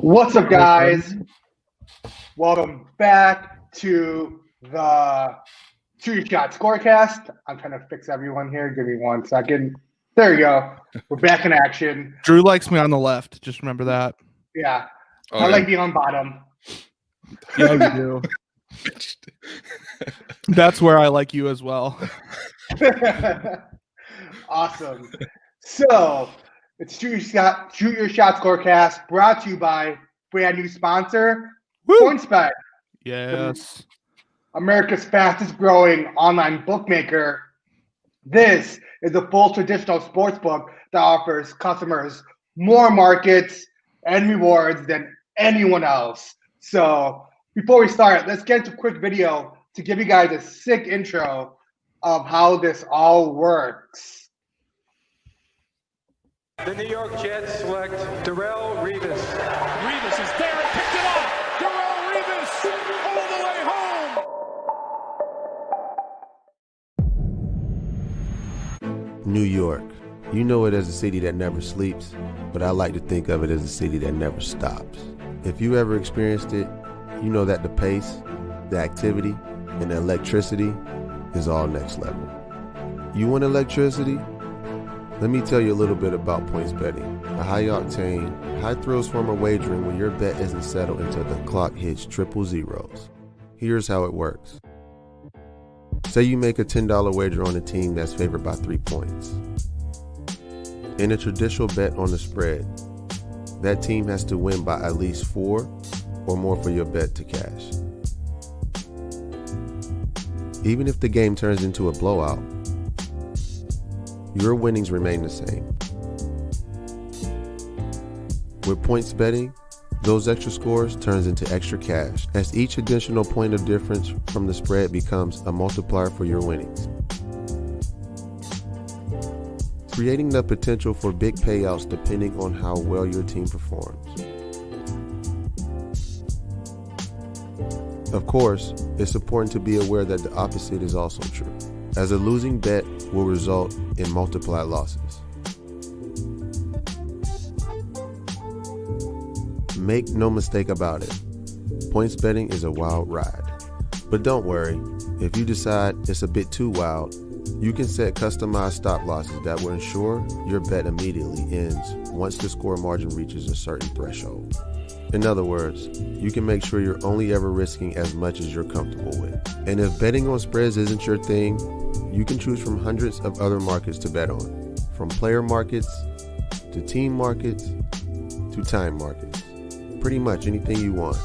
What's up, guys? Welcome back to the Shoot Your Shot Scorecast. I'm trying to fix everyone here. Give me 1 second. There you go. We're back in action. Drew likes me on the left. Just remember that. Yeah. I like being on bottom. Yeah, you do. That's where I like you as well. Awesome. So, it's Shoot Your Shot Scorecast, brought to you by brand new sponsor, PointsBet. Yes. America's fastest growing online bookmaker. This is a full traditional sports book that offers customers more markets and rewards than anyone else. So before we start, let's get into a quick video to give you guys a sick intro of how this all works. The New York Jets select Darrelle Revis. Revis is there and picked it off. Darrelle Revis all the way home. New York. You know it as a city that never sleeps, but I like to think of it as a city that never stops. If you ever experienced it, you know that the pace, the activity, and the electricity is all next level. You want electricity? Let me tell you a little bit about points betting, a high-octane, high-thrills form of wagering where your bet isn't settled until the clock hits triple zeros. Here's how it works. Say you make a $10 wager on a team that's favored by 3 points. In a traditional bet on the spread, that team has to win by at least 4 or more for your bet to cash. Even if the game turns into a blowout, your winnings remain the same. With points betting, those extra scores turns into extra cash, as each additional point of difference from the spread becomes a multiplier for your winnings, creating the potential for big payouts depending on how well your team performs. Of course, it's important to be aware that the opposite is also true, as a losing bet will result in multiplied losses. Make no mistake about it, points betting is a wild ride. But don't worry, if you decide it's a bit too wild, you can set customized stop losses that will ensure your bet immediately ends once the score margin reaches a certain threshold. In other words, you can make sure you're only ever risking as much as you're comfortable with. And if betting on spreads isn't your thing, you can choose from hundreds of other markets to bet on, from player markets to team markets to time markets. Pretty much anything you want.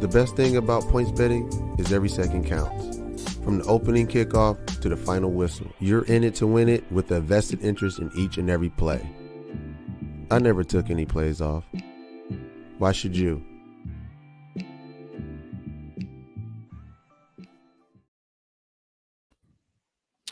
The best thing about points betting is every second counts. From the opening kickoff to the final whistle, you're in it to win it with a vested interest in each and every play. I never took any plays off. Why should you?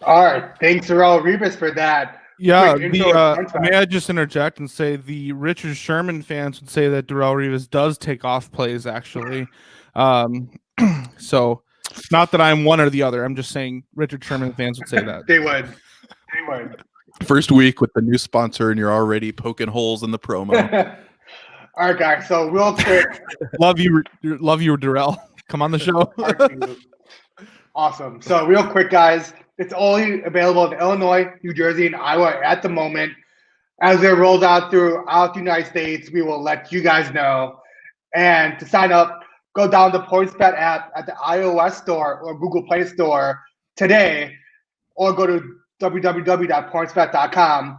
All right. Thanks, Darrelle Revis, for that. Yeah, may I just interject and say the Richard Sherman fans would say that Darrelle Revis does take off plays, actually. So, not that I'm one or the other. I'm just saying Richard Sherman fans would say that. They would. First week with the new sponsor, and you're already poking holes in the promo. All right, guys. So real quick. love you, Darrelle. Come on the show. Awesome. So real quick, guys. It's only available in Illinois, New Jersey, and Iowa at the moment. As they're rolled out throughout the United States, we will let you guys know. And to sign up, go down the PointsBet app at the iOS store or Google Play Store today, or go to www.pointsbet.com.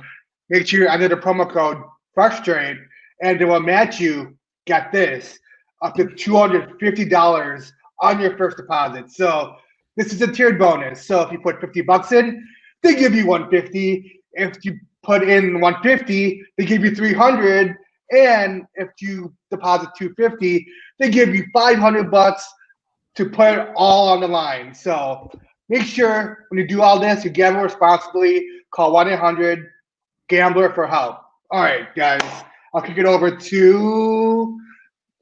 Make sure you enter the promo code FRUSTRATE, and it will match you, get this, up to $250 on your first deposit. So this is a tiered bonus. So if you put $50 in, they give you $150. If you put in $150, they give you $300. And if you deposit $250, they give you $500 to put it all on the line. So make sure when you do all this, you gamble responsibly. Call 1-800-GAMBLER for help. All right, guys. I'll kick it over to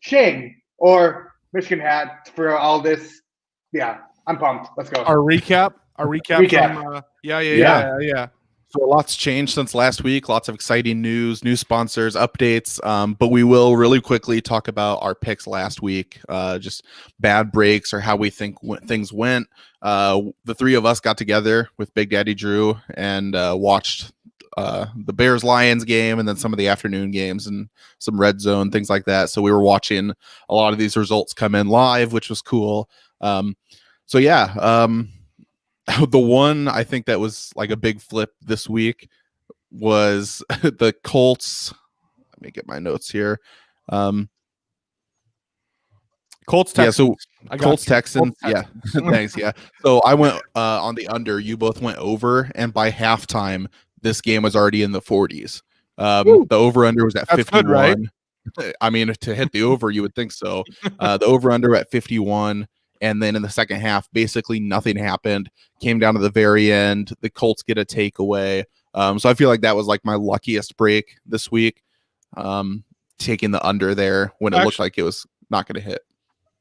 Shane or Michigan Hat for all this. Yeah. I'm pumped. Let's go. Our recap. Recap. From, yeah. So a lot's changed since last week. Lots of exciting news, new sponsors, updates. But we will really quickly talk about our picks last week, just bad breaks or how we think things went. The three of us got together with Big Daddy Drew and watched the Bears-Lions game and then some of the afternoon games and some red zone, things like that. So we were watching a lot of these results come in live, which was cool. The one I think that was like a big flip this week was the Colts. Let me get my notes here. Colts Texans. Yeah, so Colts Texans. Yeah, thanks. Yeah. So I went on the under. You both went over, and by halftime, this game was already in the 40s. The over under was at 51. Good, right? I mean, to hit the over, you would think so. The over under at 51. And then in the second half, basically nothing happened. Came down to the very end. The Colts get a takeaway. So I feel like that was like my luckiest break this week, taking the under there when it looked like it was not going to hit.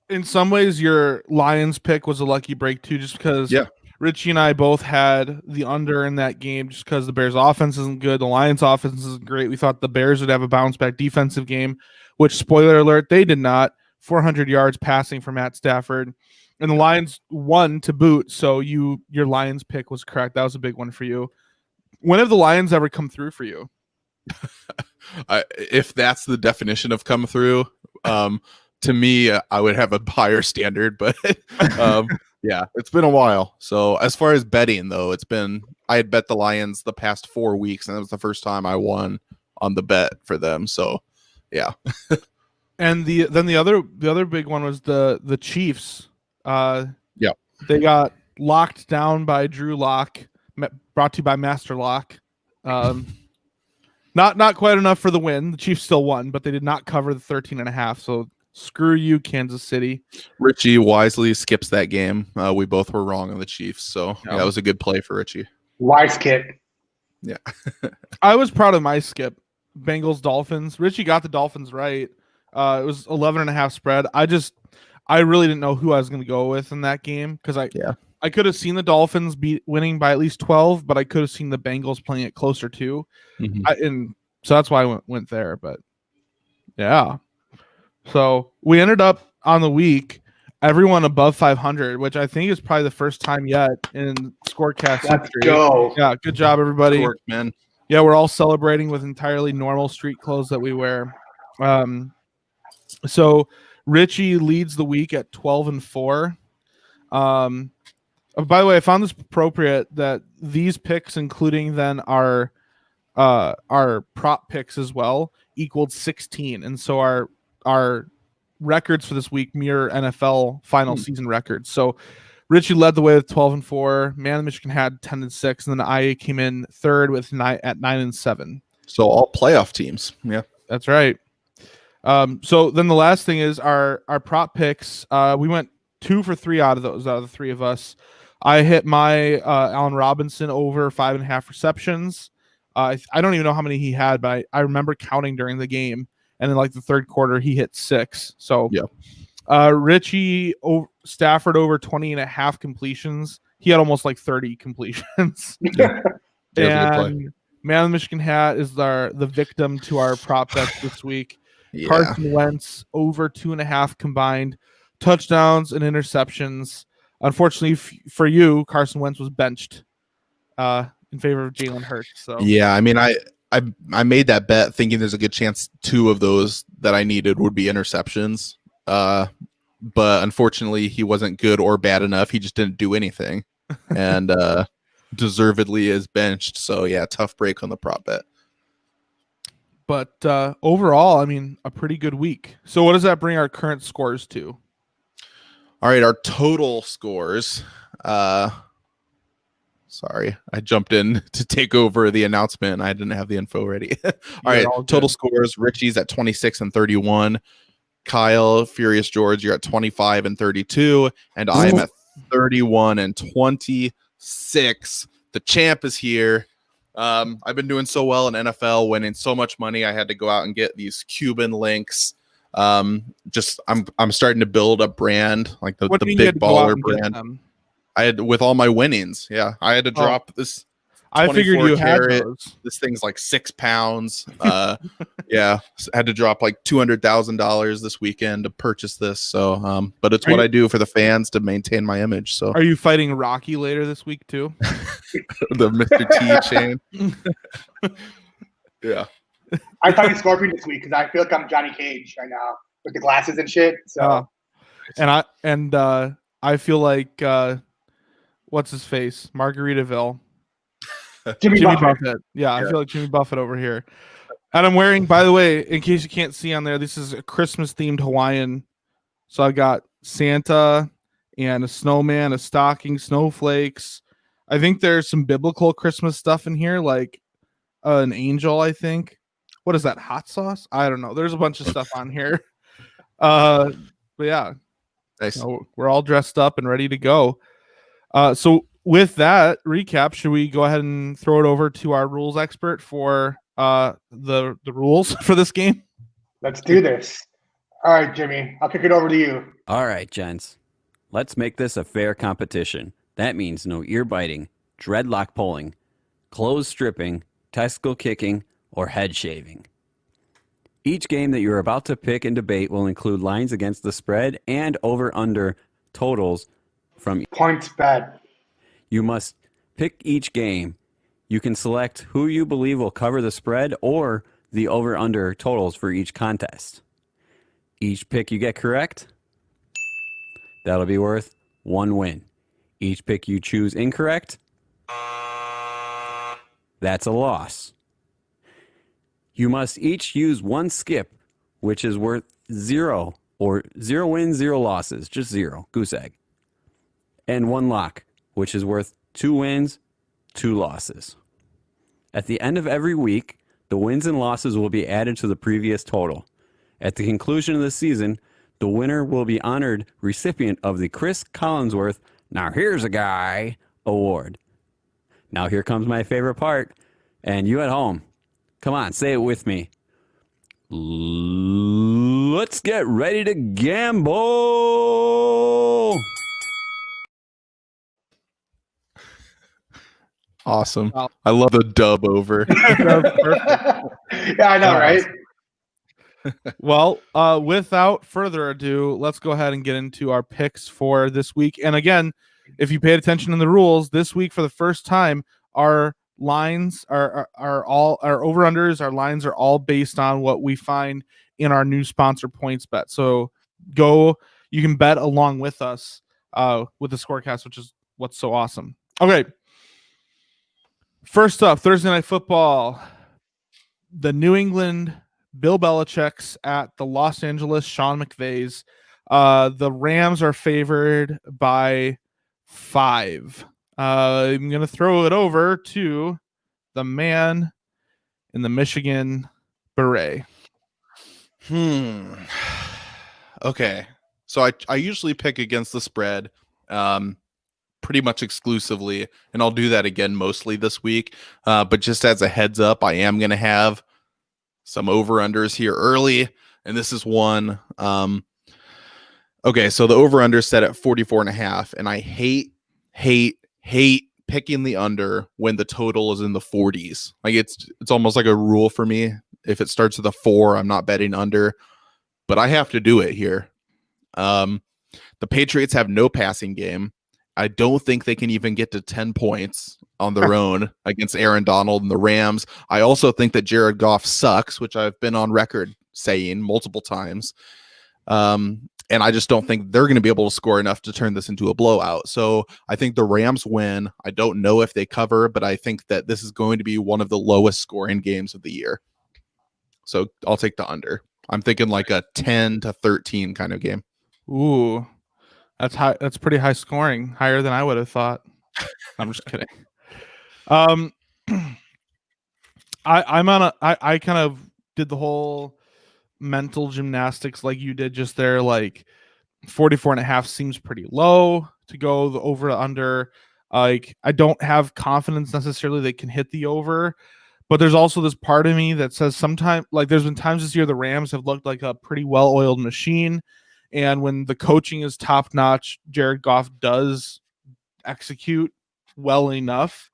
In some ways, your Lions pick was a lucky break too, just because Richie and I both had the under in that game just because the Bears offense isn't good. The Lions offense isn't great. We thought the Bears would have a bounce back defensive game, which, spoiler alert, they did not. 400 yards passing for Matt Stafford. And the Lions won to boot, so your Lions pick was correct. That was a big one for you. When have the Lions ever come through for you? If that's the definition of come through, to me, I would have a higher standard. But yeah, it's been a while. So as far as betting, though, I had bet the Lions the past 4 weeks, and that was the first time I won on the bet for them. So yeah. And the other big one was the Chiefs. They got locked down by Drew Lock, brought to you by Master Lock. Not quite enough for the win. The Chiefs still won, but they did not cover the 13.5. So screw you, Kansas City. Richie wisely skips that game. We both were wrong on the Chiefs, so that was a good play for Richie. Wise skip. Yeah. I was proud of my skip. Bengals Dolphins. Richie got the Dolphins right. It was 11.5 spread. I really didn't know who I was going to go with in that game because I could have seen the Dolphins winning by at least 12, but I could have seen the Bengals playing it closer too. Mm-hmm. And so that's why I went there. But yeah, so we ended up on the week everyone above 500, which I think is probably the first time yet in Scorecast Let's history. go. Yeah, good job, everybody. Good work, man. Yeah, we're all celebrating with entirely normal street clothes that we wear. So Richie leads the week at 12-4. By the way, I found this appropriate that these picks, including then our prop picks as well, equaled 16, and so our records for this week mirror NFL final season records. So Richie led the way with 12-4. Man of Michigan had 10-6, and then IA came in third with 9-7. So all playoff teams. Yeah, that's right. So then the last thing is our prop picks. We went 2 for 3 out of the three of us. I hit my Allen Robinson over 5.5 receptions. I don't even know how many he had, but I remember counting during the game. And in like the third quarter, he hit 6. So Richie Stafford over 20.5 completions. He had almost like 30 completions. And Man of the Michigan hat is the victim to our prop bets this week. Yeah. Carson Wentz over 2.5 combined touchdowns and interceptions. Unfortunately for you, Carson Wentz was benched in favor of Jalen Hurts. So yeah, I mean, I made that bet thinking there's a good chance 2 of those that I needed would be interceptions. But unfortunately, he wasn't good or bad enough. He just didn't do anything, and deservedly is benched. So yeah, tough break on the prop bet. But overall, I mean, a pretty good week. So what does that bring our current scores to? All right, our total scores. Sorry, I jumped in to take over the announcement. I didn't have the info ready. All right, total scores. Richie's at 26-31. Kyle, Furious George, you're at 25-32. And I'm at 31-26. The champ is here. I've been doing so well in NFL, winning so much money. I had to go out and get these Cuban links. I'm starting to build a brand, like the big baller brand. I had with all my winnings. Yeah, I had to drop this. I figured you had carat. those. This thing's like 6 pounds. Yeah, had to drop like $200,000 this weekend to purchase this. So, but it's what I do for the fans to maintain my image. So, are you fighting Rocky later this week too? The Mr. T chain. Yeah, I'm fighting Scorpion this week because I feel like I'm Johnny Cage right now with the glasses and shit. So, and I feel like what's his face, Margaritaville. Jimmy Buffett. Yeah, I feel like Jimmy Buffett over here. And I'm wearing, by the way, in case you can't see on there, this is a Christmas themed Hawaiian. So I got Santa and a snowman, a stocking, snowflakes. I think there's some biblical Christmas stuff in here, like an angel, I think. What is that, hot sauce? I don't know. There's a bunch of stuff on here. But yeah, nice. So we're all dressed up and ready to go. So with that recap, should we go ahead and throw it over to our rules expert for the rules for this game? Let's do this. All right, Jimmy, I'll kick it over to you. All right, gents. Let's make this a fair competition. That means no ear biting, dreadlock pulling, clothes stripping, testicle kicking, or head shaving. Each game that you're about to pick and debate will include lines against the spread and over-under totals from PointsBet. You must pick each game. You can select who you believe will cover the spread or the over-under totals for each contest. Each pick you get correct, that'll be worth 1 win. Each pick you choose incorrect, that's a loss. You must each use 1 skip, which is worth 0, or 0 wins, 0 losses, just 0, goose egg. And 1 lock, which is worth 2 wins, 2 losses. At the end of every week, the wins and losses will be added to the previous total. At the conclusion of the season, the winner will be honored recipient of the Chris Collinsworth Now Here's a Guy award. Now here comes my favorite part, and you at home, come on, say it with me. Let's get ready to gamble! Awesome. I love the dub over. Yeah, I know, right? Well, without further ado, let's go ahead and get into our picks for this week. And again, if you paid attention in the rules, this week for the first time, our lines are all our over-unders, our lines are all based on what we find in our new sponsor, PointsBet. So you can bet along with us with the Scorecast, which is what's so awesome. Okay. First up, Thursday Night Football. The New England Bill Belichick's at the Los Angeles Sean McVay's. The Rams are favored by 5. I'm going to throw it over to the man in the Michigan beret. Okay. So I usually pick against the spread pretty much exclusively, and I'll do that again mostly this week. But just as a heads up, I am going to have some over-unders here early, and this is one. Okay, so the over-under set at 44.5, and I hate picking the under when the total is in the 40s. Like it's almost like a rule for me. If it starts with a 4, I'm not betting under, but I have to do it here. The Patriots have no passing game. I don't think they can even get to 10 points on their own against Aaron Donald and the Rams. I also think that Jared Goff sucks, which I've been on record saying multiple times. And I just don't think they're going to be able to score enough to turn this into a blowout. So I think the Rams win. I don't know if they cover, but I think that this is going to be one of the lowest scoring games of the year. So I'll take the under. I'm thinking like a 10-13 kind of game. Ooh, that's high. That's pretty high scoring, higher than I would have thought. I'm just kidding. I kind of did the whole mental gymnastics like you did just there. Like 44.5 seems pretty low to go the over to under. Like I don't have confidence necessarily they can hit the over, but there's also this part of me that says sometimes, like there's been times this year the Rams have looked like a pretty well-oiled machine, and when the coaching is top-notch, Jared Goff does execute well enough.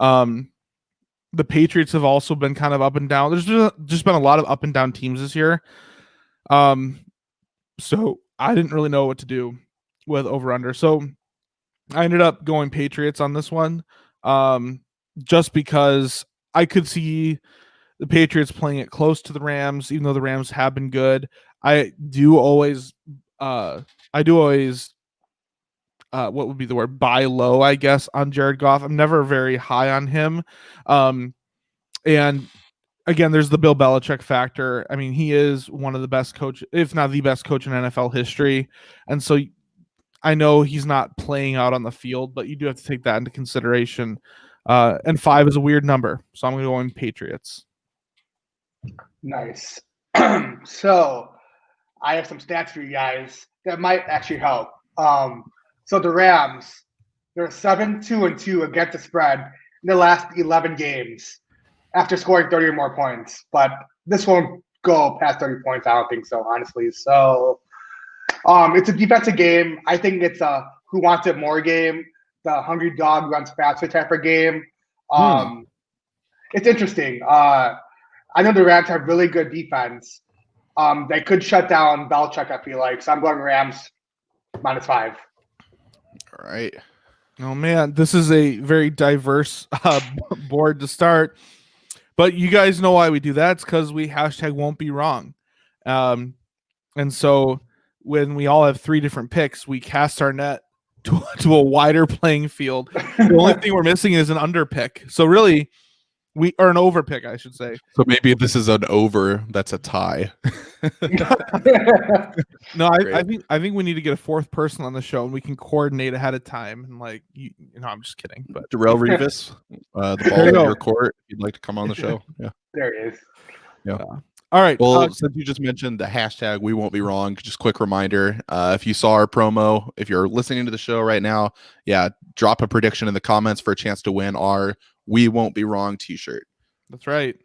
The Patriots have also been kind of up and down. There's just been a lot of up and down teams this year. So I didn't really know what to do with over under. So I ended up going Patriots on this one. Just because I could see the Patriots playing it close to the Rams, even though the Rams have been good. I do always what would be the word? Buy low, I guess, on Jared Goff. I'm never very high on him. And again, there's the Bill Belichick factor. I mean, he is one of the best coach, if not the best coach in NFL history. And so I know he's not playing out on the field, but you do have to take that into consideration. And 5 is a weird number. So I'm going to go in Patriots. Nice. So I have some stats for you guys that might actually help. So the Rams, they're 7-2-2 against the spread in the last 11 games after scoring 30 or more points. But this won't go past 30 points. I don't think so, honestly. So it's a defensive game. I think it's a who wants it more game. The hungry dog runs faster type of game. It's interesting. I know the Rams have really good defense. They could shut down Belichick, I feel like. So I'm going Rams -5. All right. Oh, man, this is a very diverse board to start. But you guys know why we do that. It's because we #won't be wrong. And so when we all have 3 different picks, we cast our net to a wider playing field. The only thing we're missing is an under pick. So really, or an over pick, I should say. So maybe this is an over. That's a tie. No, I think we need to get a 4th person on the show, and we can coordinate ahead of time. And I'm just kidding. But Darrelle Revis, the ball in your court. If you'd like to come on the show, yeah, there it is. Yeah. All right. Well, since you just mentioned the we won't be wrong, just quick reminder. If you saw our promo, if you're listening to the show right now, drop a prediction in the comments for a chance to win our We Won't Be Wrong t-shirt. That's right.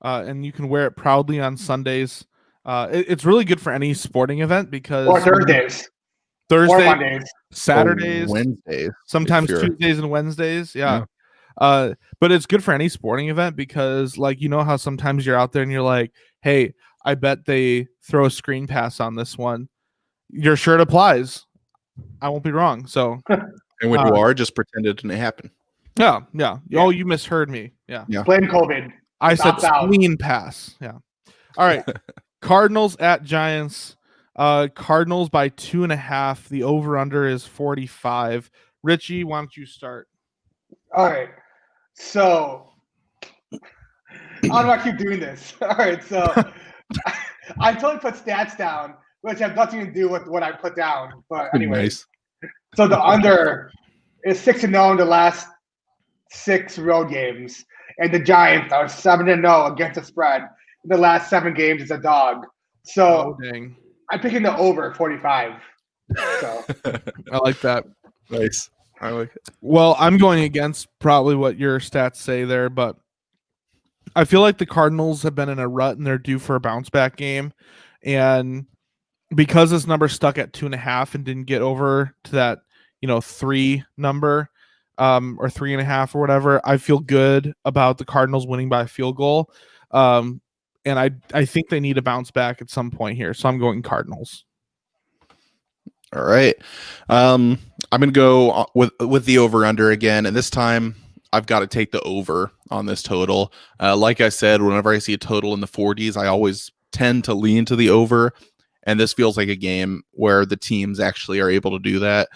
And you can wear it proudly on Sundays. It's really good for any sporting event because or Thursdays. Or Mondays. Saturdays. Wednesdays. Sometimes Tuesdays and Wednesdays. Yeah. But it's good for any sporting event because, how sometimes you're out there and you're like, hey, I bet they throw a screen pass on this one. Your shirt applies. I won't be wrong. So, and when you are, just pretend it didn't happen. Yeah. Oh, you misheard me. Yeah. Blame COVID. I said screen pass. Yeah. All right. Cardinals at Giants. Cardinals by 2.5. The over-under is 45. Richie, why don't you start? All right. So I don't know I keep doing this. All right. So I totally put stats down, which have nothing to do with what I put down. But anyway. Nice. So the under is 6-0 in the last 6 road games. And the Giants are 7-0 against the spread in the last 7 games as a dog. So I'm picking the over 45. So I like that. Nice. I like it. Well, I'm going against probably what your stats say there, but I feel like the Cardinals have been in a rut and they're due for a bounce back game. And because this number stuck at 2.5 and didn't get over to that, 3 number, or 3.5 or whatever, I feel good about the Cardinals winning by a field goal. And I think they need to bounce back at some point here. So I'm going Cardinals. All right. I'm going to go with the over under again. And this time I've got to take the over on this total. Like I said, whenever I see a total in the 40s, I always tend to lean to the over. And this feels like a game where the teams actually are able to do that.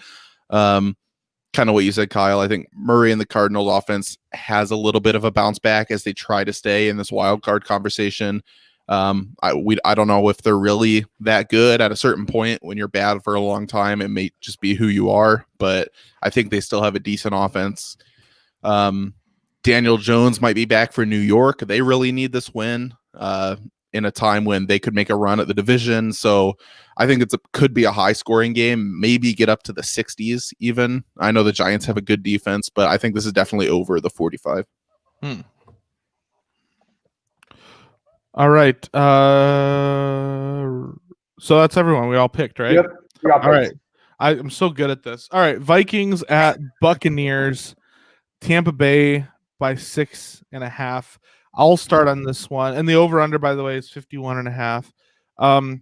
Kind of what you said, Kyle. I think Murray and the Cardinals offense has a little bit of a bounce back as they try to stay in this wild card conversation. I don't know if they're really that good. At a certain point when you're bad for a long time, it may just be who you are, but I think they still have a decent offense. Daniel Jones might be back for New York. They really need this win in a time when they could make a run at the division. So I think could be a high scoring game, maybe get up to the 60s even. I know the Giants have a good defense, but I think this is definitely over the 45. All right. So that's everyone. We all picked, right? Yep. All right. I'm so good at this. All right. Vikings at Buccaneers. Tampa Bay by 6.5. I'll start on this one. And the over-under, by the way, is 51.5.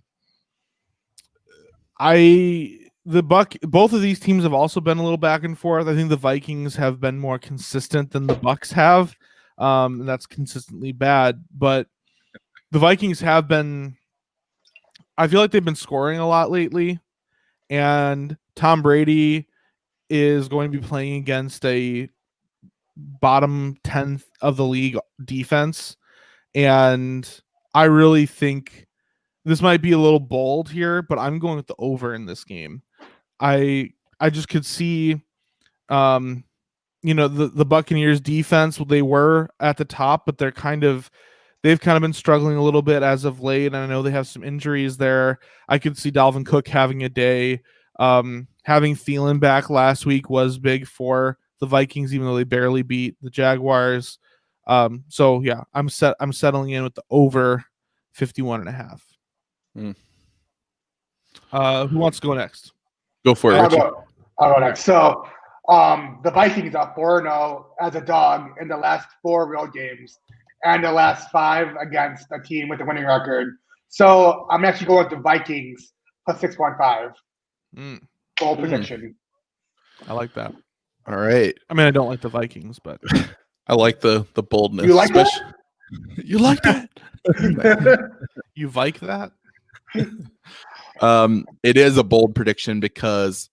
Both of these teams have also been a little back and forth. I think the Vikings have been more consistent than the Bucks have. And that's consistently bad. But the Vikings have been, I feel like they've been scoring a lot lately. And Tom Brady is going to be playing against a bottom 10th of the league defense. And I really think this might be a little bold here, but I'm going with the over in this game. I just could see, the Buccaneers defense, they were at the top, but they've kind of been struggling a little bit as of late. And I know they have some injuries there. I could see Dalvin Cook having a day. Having Thielen back last week was big for the Vikings, even though they barely beat the Jaguars. So yeah, I'm settling in with the over 51.5. Who wants to go next? Go for it. I'll go next. So the Vikings are 4-0 as a dog in the last 4 road games and the last 5 against a team with a winning record. So I'm actually going with the Vikings plus 6.5. Bold prediction. I like that. All right. I mean, I don't like the Vikings, but I like the boldness. You like that? You like that? You like that? It is a bold prediction because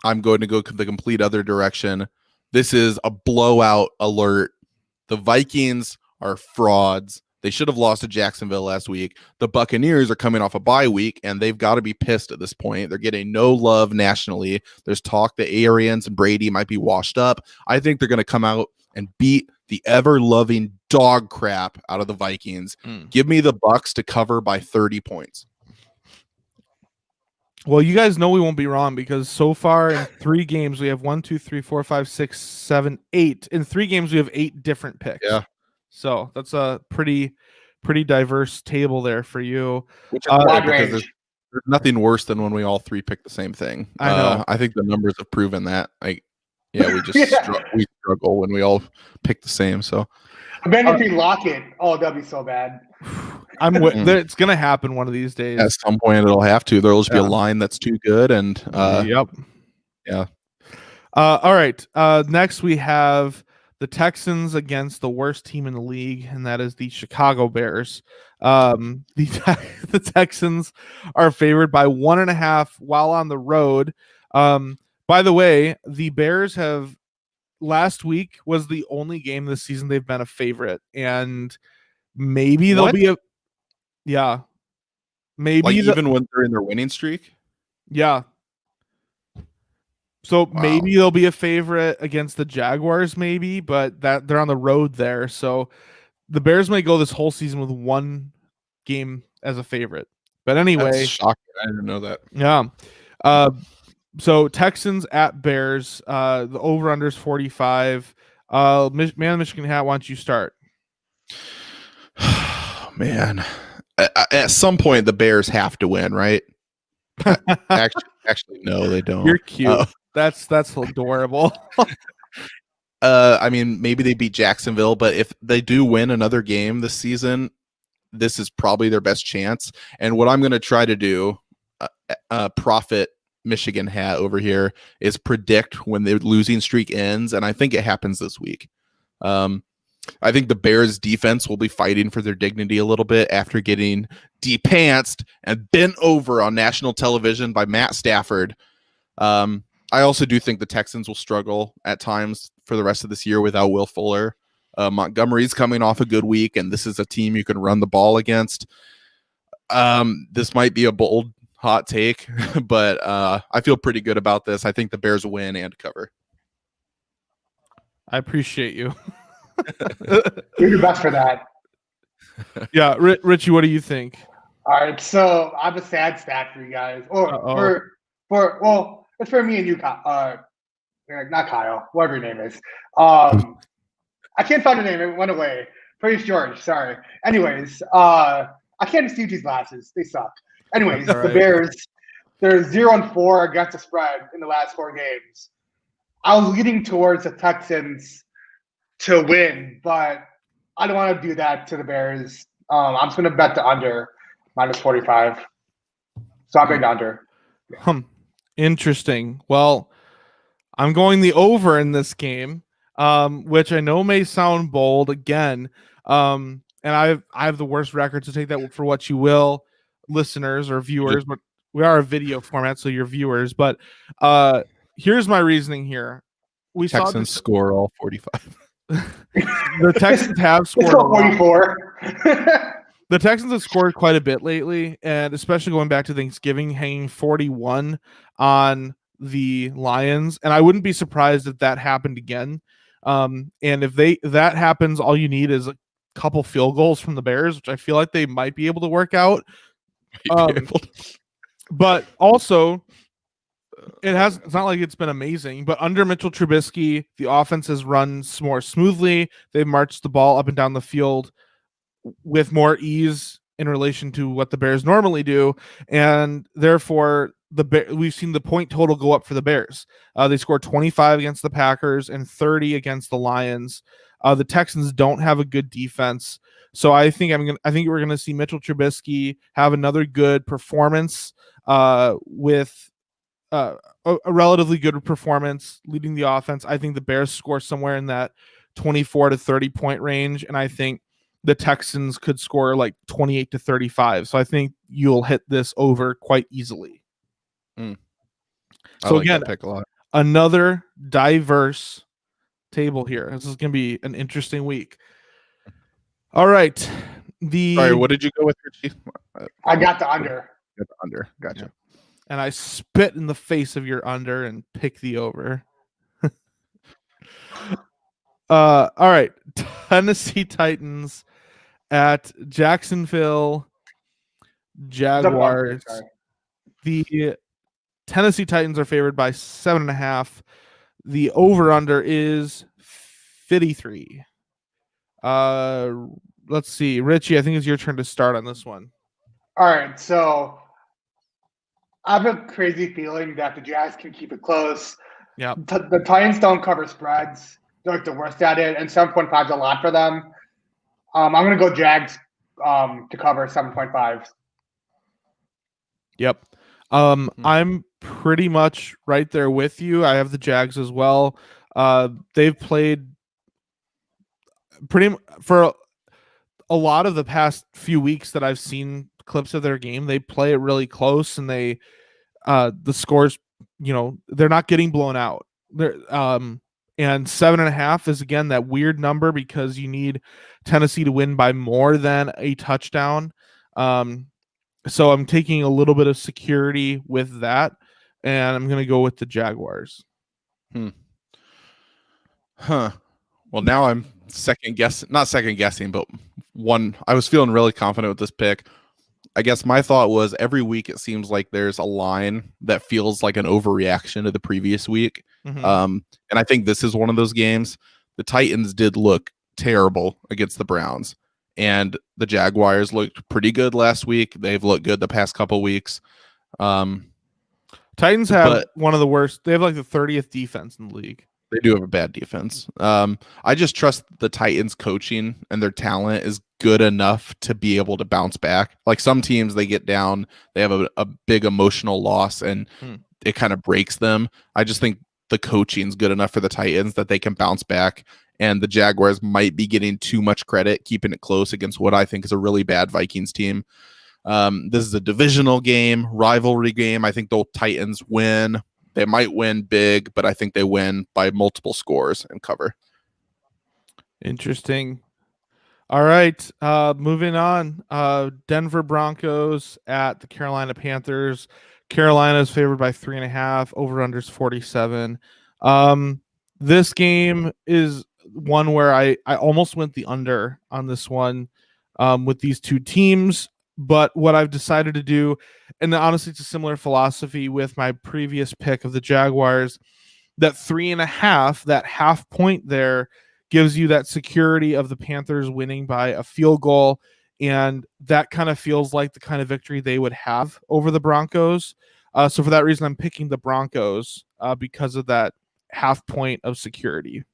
I'm going to go the complete other direction. This is a blowout alert. The Vikings are frauds. They should have lost to Jacksonville last week. The Buccaneers are coming off a bye week, and they've got to be pissed at this point. They're getting no love nationally. There's talk that Arians and Brady might be washed up. I think they're going to come out and beat the ever-loving dog crap out of the Vikings. Give me the Bucs to cover by 30 points. Well, you guys know we won't be wrong because so far in 3 games, we have 1, 2, 3, 4, 5, 6, 7, 8. In 3 games, we have 8 different picks. Yeah. So that's a pretty diverse table there for you. Which is good because there's nothing worse than when we all 3 pick the same thing. I know. I think the numbers have proven that. We just we struggle when we all pick the same. So, if you lock it, that'd be so bad. It's gonna happen one of these days. At some point, it'll have to. There'll just be a line that's too good, and yep. Yeah. All right. Next, we have the Texans against the worst team in the league, and that is the Chicago Bears. The Texans are favored by 1.5 while on the road. By the way, the Bears last week was the only game this season they've been a favorite, and maybe they'll be even when they're in their winning streak. Yeah. So maybe they'll be a favorite against the Jaguars, maybe, but that they're on the road there. So the Bears may go this whole season with 1 game as a favorite. But anyway, that's shocking. I didn't know that. Yeah. So Texans at Bears. The over/under is 45. Man, Michigan Hat, why don't you start? Man, at some point the Bears have to win, right? Actually, no, they don't. You're cute. That's adorable. I mean, maybe they beat Jacksonville, but if they do win another game this season, this is probably their best chance. And what I'm going to try to do, profit Michigan hat over here, is predict when the losing streak ends, and I think it happens this week. I think the Bears defense will be fighting for their dignity a little bit after getting de-pantsed and bent over on national television by Matt Stafford. I also do think the Texans will struggle at times for the rest of this year without Will Fuller. Montgomery's coming off a good week, and this is a team you can run the ball against. This might be a bold hot take, but I feel pretty good about this. I think the Bears win and cover. I appreciate you. You're the best for that. Yeah, Richie, what do you think? All right, so I have a sad stat for you guys. It's for me and you, not Kyle, whatever your name is. I can't find the name. It went away. Praise George. Sorry. Anyways, I can't see these glasses. They suck. Anyways, right. The Bears, they're 0-4 against the spread in the last 4 games. I was leaning towards the Texans to win, but I don't want to do that to the Bears. I'm just going to bet the under -45. So I'm betting the under. Interesting. Well, I'm going the over in this game, which I know may sound bold again. And I have the worst record, to take that for what you will, listeners or viewers, but we are a video format, so you're viewers. But here's my reasoning here. We Texans score all 45. The Texans have scored 44. The Texans have scored quite a bit lately, and especially going back to Thanksgiving, hanging 41 on the Lions, and I wouldn't be surprised if that happened again. And if that happens, all you need is a couple field goals from the Bears, which I feel like they might be able to work out. But also, it's not like it's been amazing, but under Mitchell Trubisky, the offense has run more smoothly. They've marched the ball up and down the field with more ease in relation to what the Bears normally do, and therefore we've seen the point total go up for the Bears. They scored 25 against the Packers and 30 against the Lions. The Texans don't have a good defense, so I think we're going to see Mitchell Trubisky have another good performance with a relatively good performance leading the offense. I think the Bears score somewhere in that 24 to 30 point range, and I think the Texans could score like 28 to 35. So I think you'll hit this over quite easily. So again, pick a lot. Another diverse table here. This is going to be an interesting week. All right. Sorry, what did you go with, Richie? I got the under. The under. Gotcha. Yeah. And I spit in the face of your under and pick the over. All right. Tennessee Titans at Jacksonville Jaguars. The Tennessee Titans are favored by 7.5. The over-under is 53. Let's see. Richie, I think it's your turn to start on this one. All right. So I have a crazy feeling that the Jags can keep it close. Yeah. The Titans don't cover spreads. They're like the worst at it, and 7.5 is a lot for them. I'm going to go Jags to cover 7.5. Yep. I'm pretty much right there with you. I have the Jags as well. They've played for a lot of the past few weeks that I've seen clips of their game. They play it really close, and the scores, they're not getting blown out. And 7.5 is again that weird number because you need Tennessee to win by more than a touchdown. So I'm taking a little bit of security with that, and I'm going to go with the Jaguars. Well, now I'm not second guessing, but I was feeling really confident with this pick. I guess my thought was every week it seems like there's a line that feels like an overreaction to the previous week. Mm-hmm. And I think this is one of those games. The Titans did look terrible against the Browns, and the Jaguars looked pretty good last week. They've looked good the past couple weeks. Titans have one of the worst. They have like the 30th defense in the league. They do have a bad defense. I just trust the Titans coaching and their talent is good enough to be able to bounce back. Like some teams, they get down, they have a big emotional loss, and it kind of breaks them. I just think the coaching is good enough for the Titans that they can bounce back, and the Jaguars might be getting too much credit keeping it close against what I think is a really bad Vikings team. This is a divisional game, rivalry game. I think the Titans win. They might win big, but I think they win by multiple scores and cover. Interesting. All right. Moving on. Denver Broncos at the Carolina Panthers. Carolina is favored by 3.5. Over-unders 47. This game is one where I almost went the under on this one with these two teams. But what I've decided to do, and honestly, it's a similar philosophy with my previous pick of the Jaguars, that 3.5, that half point there, gives you that security of the Panthers winning by a field goal. And that kind of feels like the kind of victory they would have over the Broncos. So for that reason, I'm picking the Broncos because of that half point of security.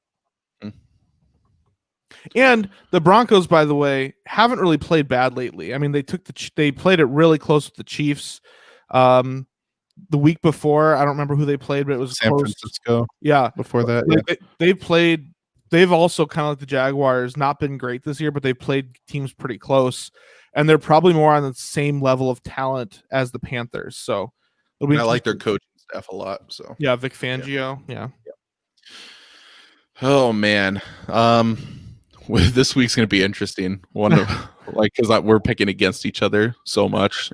And the Broncos, by the way, haven't really played bad lately. I mean, they played it really close with the Chiefs. The week before, I don't remember who they played, but it was San close. Francisco. Yeah, Before that, They've also kind of like the Jaguars, not been great this year, but they've played teams pretty close, and they're probably more on the same level of talent as the Panthers. So I like their coaching staff a lot. So yeah, Vic Fangio. Yeah. Oh man, this week's gonna be interesting. One of because we're picking against each other so much.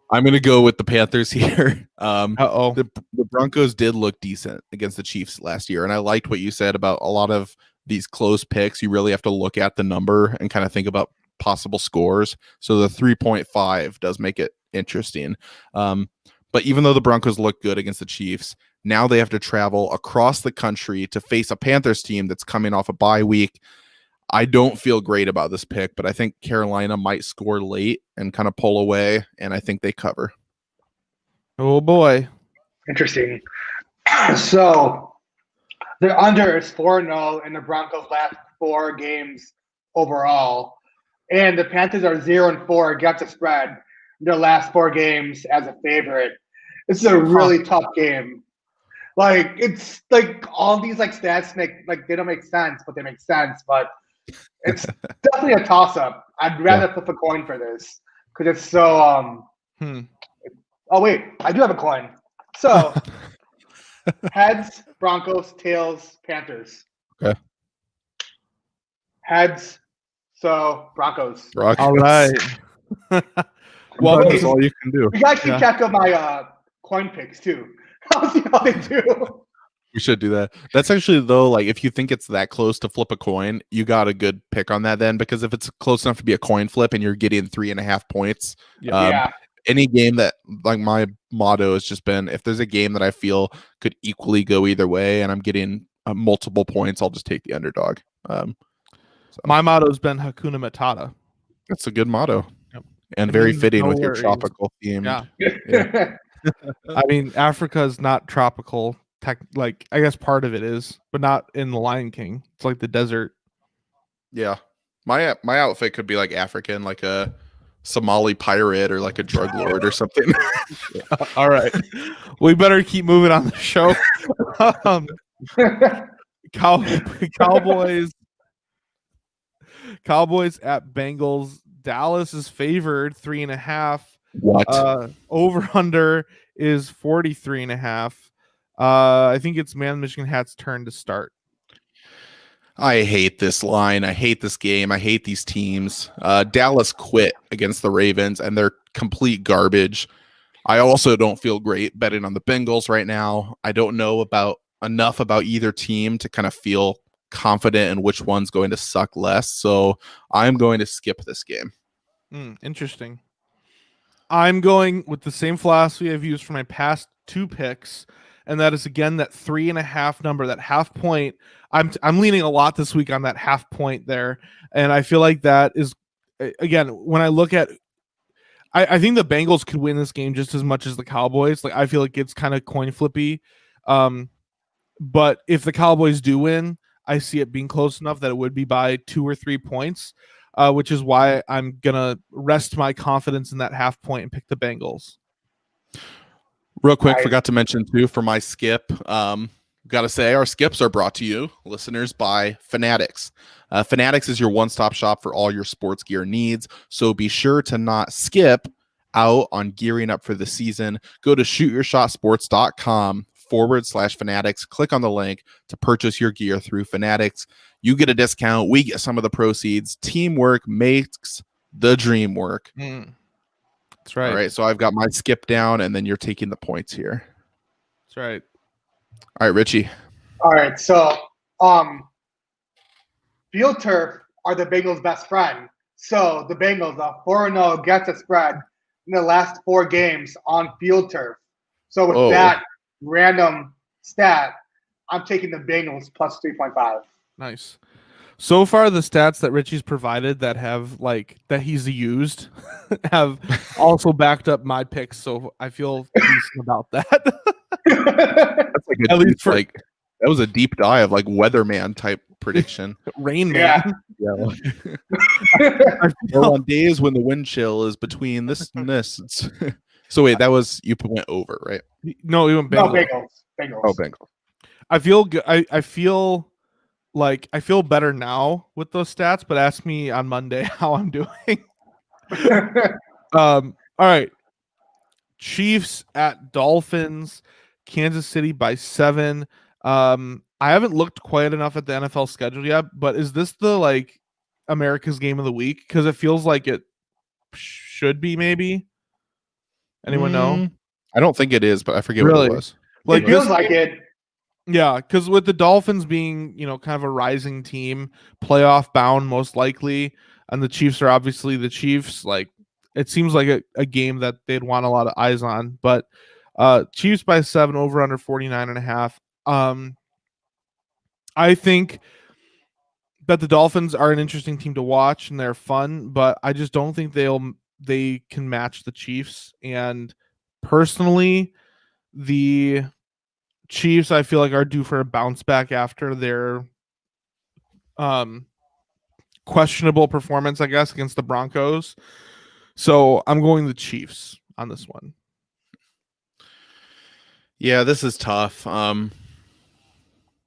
I'm going to go with the Panthers here. The Broncos did look decent against the Chiefs last year, and I liked what you said about a lot of these close picks. You really have to look at the number and kind of think about possible scores. So the 3.5 does make it interesting. But even though the Broncos look good against the Chiefs, now they have to travel across the country to face a Panthers team that's coming off a bye week. I don't feel great about this pick, but I think Carolina might score late and kind of pull away, and I think they cover. Oh, boy. Interesting. So the under is 4-0 in the Broncos' last 4 games overall, and the Panthers are 0-4 against the spread in their last 4 games as a favorite. This is a really tough game. Like, it's like all these like stats they don't make sense, but they make sense. But it's definitely a toss-up. I'd rather flip a coin for this because it's so Oh wait, I do have a coin. So heads, Broncos, tails, Panthers. Okay. Heads, so Broncos. All right. Well, that's all you can do. You guys keep track of my coin picks too. I'll see how they do. We should do that. That's actually, though, like if you think it's that close to flip a coin, you got a good pick on that then, because if it's close enough to be a coin flip and you're getting 3.5 points, any game that, like, my motto has just been, if there's a game that I feel could equally go either way and I'm getting multiple points, I'll just take the underdog. My motto has been Hakuna Matata. That's a good motto. Yep. And very fitting with your tropical theme. Yeah. I mean, Africa is not tropical. I guess part of it is, but not in the Lion King. It's like the desert. Yeah. My outfit could be like African, like a Somali pirate or like a drug lord or something. All right. We better keep moving on the show. Cowboys at Bengals. Dallas is favored 3.5. What? Over under is 43.5. I think it's Man Michigan Hat's turn to start. I hate this line. I hate this game. I hate these teams. Dallas quit against the Ravens, and they're complete garbage. I also don't feel great betting on the Bengals right now. I don't know enough about either team to kind of feel confident in which one's going to suck less. So I'm going to skip this game. Interesting. I'm going with the same philosophy I've used for my past 2 picks, and that is again that 3.5 number, that half point. I'm leaning a lot this week on that half point there, and I feel like that is, again, when I look at, I think the Bengals could win this game just as much as the Cowboys. Like, I feel like it's kind of coin flippy, but if the Cowboys do win, I see it being close enough that it would be by 2 or 3 points, which is why I'm gonna rest my confidence in that half point and pick the Bengals. Real quick, forgot to mention too for my skip. Got to say our skips are brought to you, listeners, by Fanatics. Fanatics is your one-stop shop for all your sports gear needs. So be sure to not skip out on gearing up for the season. Go to shootyourshotsports.com/Fanatics. Click on the link to purchase your gear through Fanatics. You get a discount. We get some of the proceeds. Teamwork makes the dream work. That's right. All right. So I've got my skip down, and then you're taking the points here. That's right. All right, Richie. All right. So field turf are the Bengals' best friend. So the Bengals are 4-0 against the spread in the last 4 games on field turf. So with that random stat, I'm taking the Bengals plus 3.5. Nice. So far, the stats that Richie's provided that have that he's used have also backed up my picks. So I feel decent about that. That's like that was a deep dive, like weatherman type prediction. Rain Man. Yeah. Or on days when the wind chill is between this and this. So wait, that was you went over, right? No, we went No, Bengals. Bengals. Oh, Bengals. I feel good. I feel like I feel better now with those stats, but ask me on Monday how I'm doing. All right. Chiefs at Dolphins, Kansas City by 7. I haven't looked quite enough at the NFL schedule yet, but is this the like America's game of the week? Because it feels like it should be, maybe. Anyone know? I don't think it is, but I forget what it was. Like it feels like it. Yeah, because with the Dolphins being, kind of a rising team, playoff bound most likely, and the Chiefs are obviously the Chiefs, like it seems like a game that they'd want a lot of eyes on. But Chiefs by 7, over under 49.5. I think that the Dolphins are an interesting team to watch and they're fun, but I just don't think they can match the Chiefs. And personally, the Chiefs, I feel like, are due for a bounce back after their questionable performance, I guess, against the Broncos. So I'm going the Chiefs on this one. Yeah, this is tough.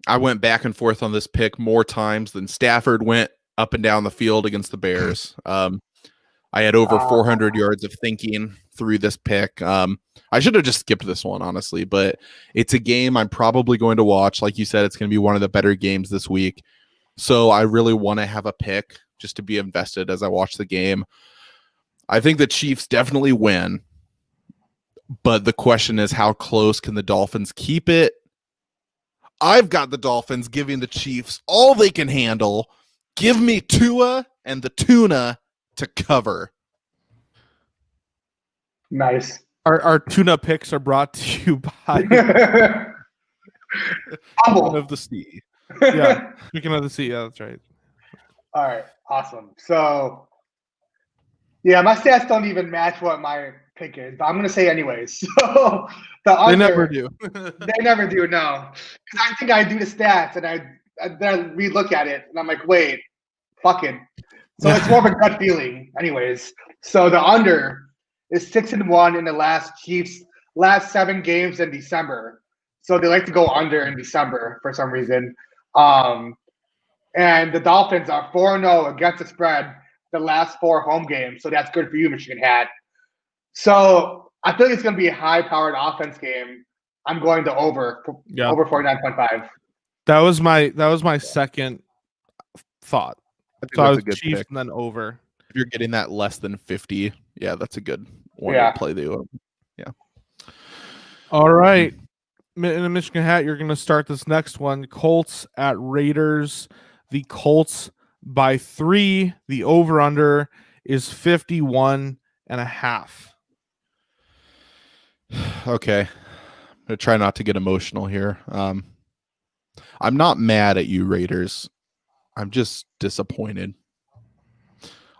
I went back and forth on this pick more times than Stafford went up and down the field against the Bears. I had over 400 yards of thinking through this pick. I should have just skipped this one, honestly, but it's a game I'm probably going to watch. Like you said, it's going to be one of the better games this week. So I really want to have a pick just to be invested as I watch the game. I think the Chiefs definitely win, but the question is, how close can the Dolphins keep it? I've got the Dolphins giving the Chiefs all they can handle. Give me Tua and the tuna to cover. Nice. Our tuna picks are brought to you by One of the sea. Yeah, speaking of the sea, yeah, that's right. All right, awesome. So, yeah, my stats don't even match what my pick is, but I'm going to say anyways. So the under, They never do. They never do, no. Because I think I do the stats, and then we look at it, and I'm like, wait, fucking. So it's more of a gut feeling, anyways. So the under is 6-1 in the Chiefs' last 7 games in December. So they like to go under in December for some reason. And the Dolphins are 4-0 against the spread the last 4 home games. So that's good for you, Michigan Hat. So I feel like it's going to be a high-powered offense game. I'm going to over 49.5. That was my second thought. So I was Chiefs pick. and then over. If you're getting that less than 50, yeah, that's a good one to play the. Yeah. All right. In a Michigan Hat, you're going to start this next one. Colts at Raiders. The Colts by 3. The over-under is 51.5. Okay. I'm going to try not to get emotional here. I'm not mad at you, Raiders. I'm just disappointed.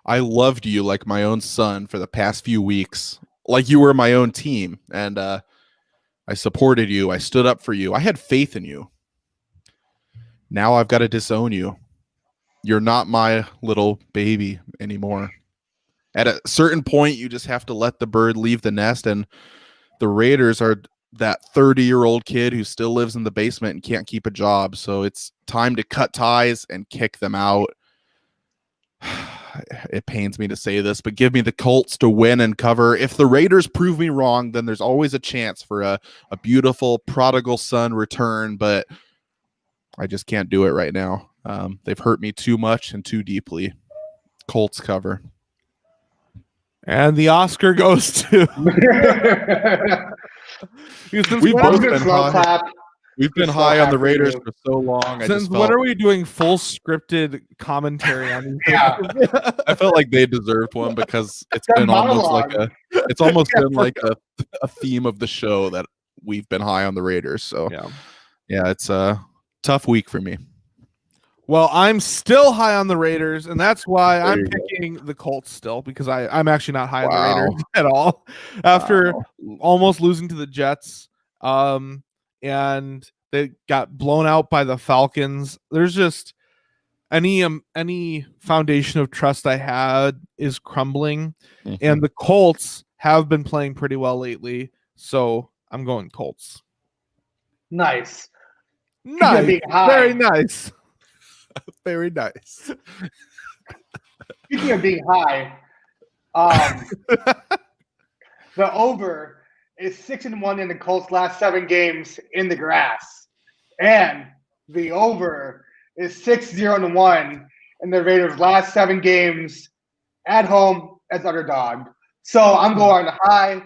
I loved you like my own son for the past few weeks, like you were my own team, and I supported you. I stood up for you. I had faith in you. Now I've got to disown you. You're not my little baby anymore. At a certain point, you just have to let the bird leave the nest, and the Raiders are that 30-year-old kid who still lives in the basement and can't keep a job. So it's time to cut ties and kick them out. It pains me to say this, but give me the Colts to win and cover. If the Raiders prove me wrong, then there's always a chance for a beautiful prodigal son return, but I just can't do it right now. They've hurt me too much and too deeply. Colts cover. And the Oscar goes to... We've both been high. We've been high on the Raiders for so long. Since when are we doing full scripted commentary on these? Yeah. I felt like they deserved one because it's been almost like a theme of the show that we've been high on the Raiders. So yeah, it's a tough week for me. Well, I'm still high on the Raiders, and that's why I'm picking the Colts still, because I'm actually not high on the Raiders at all after almost losing to the Jets. And they got blown out by the Falcons. There's just any foundation of trust I had is crumbling, and the Colts have been playing pretty well lately, so I'm going Colts. Nice. Nice, being high. very nice, Very nice. Speaking of being high, the over is 6-1 in the Colts' last 7 games in the grass, and the over is 6-0-1 in the Raiders' last 7 games at home as underdog. So I'm going high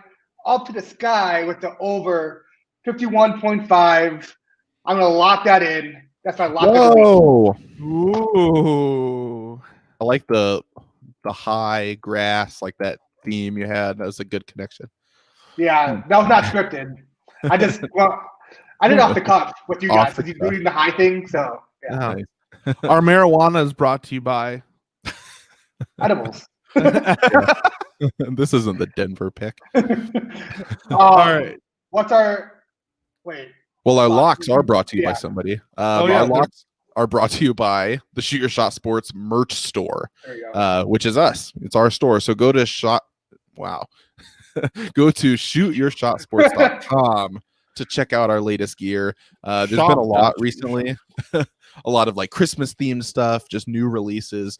up to the sky with the over 51.5. I'm going to lock that in. That's my lock of the week. Whoa. Ooh. I like the high grass, like that theme you had. That was a good connection. Yeah, that was not scripted. I did it off the cuff with you guys because you're doing the high thing. So yeah. Nice. Our marijuana is brought to you by Edibles. This isn't the Denver pick. All right. What's our wait? Well, our locks are brought to you by Yeah. somebody. Oh, yeah. Our locks are brought to you by the Shoot Your Shot Sports merch store, There you go. which is us. It's our store. So go to go to shootyourshotsports.com to check out our latest gear. There's been a lot recently. A lot of like Christmas themed stuff, just new releases.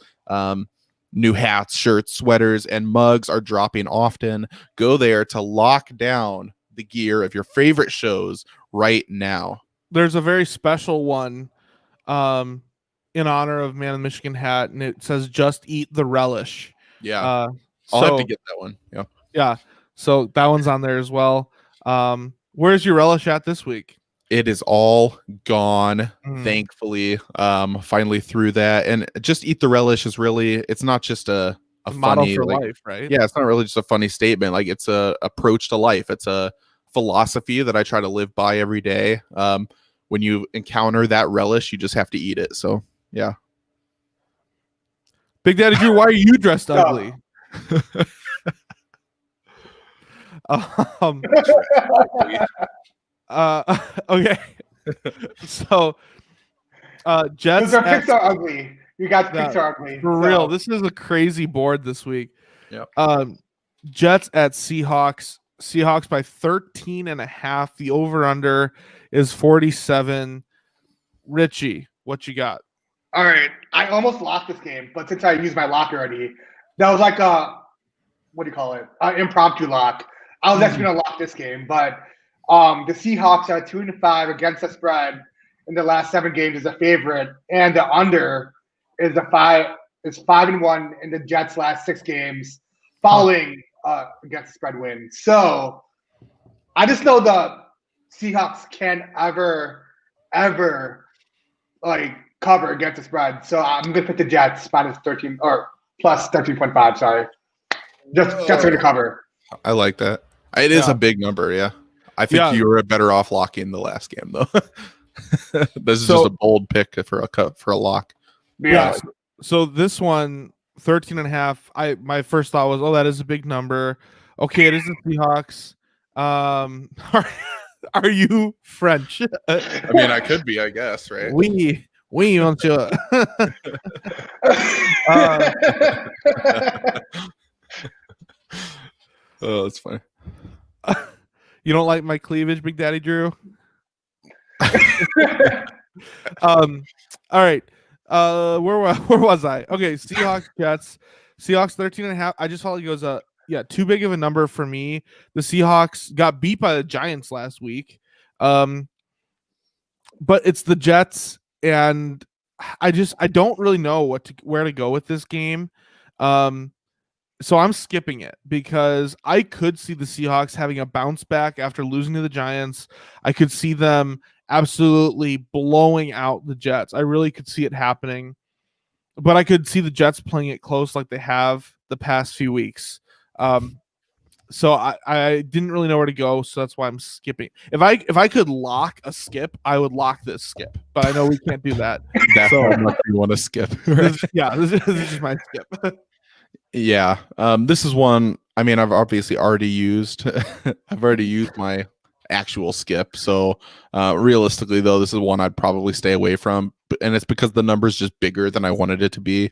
New hats, shirts, sweaters, and mugs are dropping often. Go there to lock down the gear of your favorite shows right now. There's a very special one in honor of Man in the Michigan hat, and it says "Just eat the relish." Yeah, I'll have to get that one. Yeah, yeah. So that one's on there as well. Where's your relish at this week? it is all gone. Thankfully, finally through that. And just eat the relish is really, it's not just a model funny for like, life, right? Yeah, it's not really just a funny statement. Like it's a approach to life. It's a philosophy that I try to live by every day. When you encounter that relish, you just have to eat it. So yeah. Big Daddy Drew, why are you dressed ugly? Okay. So Jets Because our picks are ugly. You guys' picks are ugly. For real. This is a crazy board this week. Yep. Jets at Seahawks. Seahawks by 13.5. The over-under is 47. Richie, what you got? All right. I almost lost this game, but since I used my lock already, that was like a, what do you call it? Impromptu lock. I was actually going to lock this game, but the Seahawks are 2-5 against the spread in the last 7 games as a favorite, and the under is 5-1 in the Jets' last 6 games following against the spread win. So I just know the Seahawks can't ever like cover against the spread. So I'm gonna pick the Jets minus 13 or plus 13.5. Sorry, Jets are gonna cover. I like that. It is a big number. Yeah, I think you were better off locking the last game though. This is just a bold pick for a lock. Yeah. So this one, 13.5. My first thought was, that is a big number. Okay, it is the Seahawks. Are you French? I mean, I could be, I guess, right? We want to. Oh, that's funny. You don't like my cleavage, Big Daddy Drew? All right. Where was I? Okay, Seahawks Jets. Seahawks 13.5. I just felt like it was too big of a number for me. The Seahawks got beat by the Giants last week. But it's the Jets, and I don't really know where to go with this game. So I'm skipping it because I could see the Seahawks having a bounce back after losing to the Giants. I could see them absolutely blowing out the Jets. I really could see it happening, but I could see the Jets playing it close like they have the past few weeks. So I didn't really know where to go, so that's why I'm skipping. If I could lock a skip, I would lock this skip, but I know we can't do that. That's how much you want to skip. This is just my skip. Yeah. This is one. I mean, I've obviously already used. I've already used my actual skip. So realistically, though, this is one I'd probably stay away from and it's because the number's just bigger than I wanted it to be.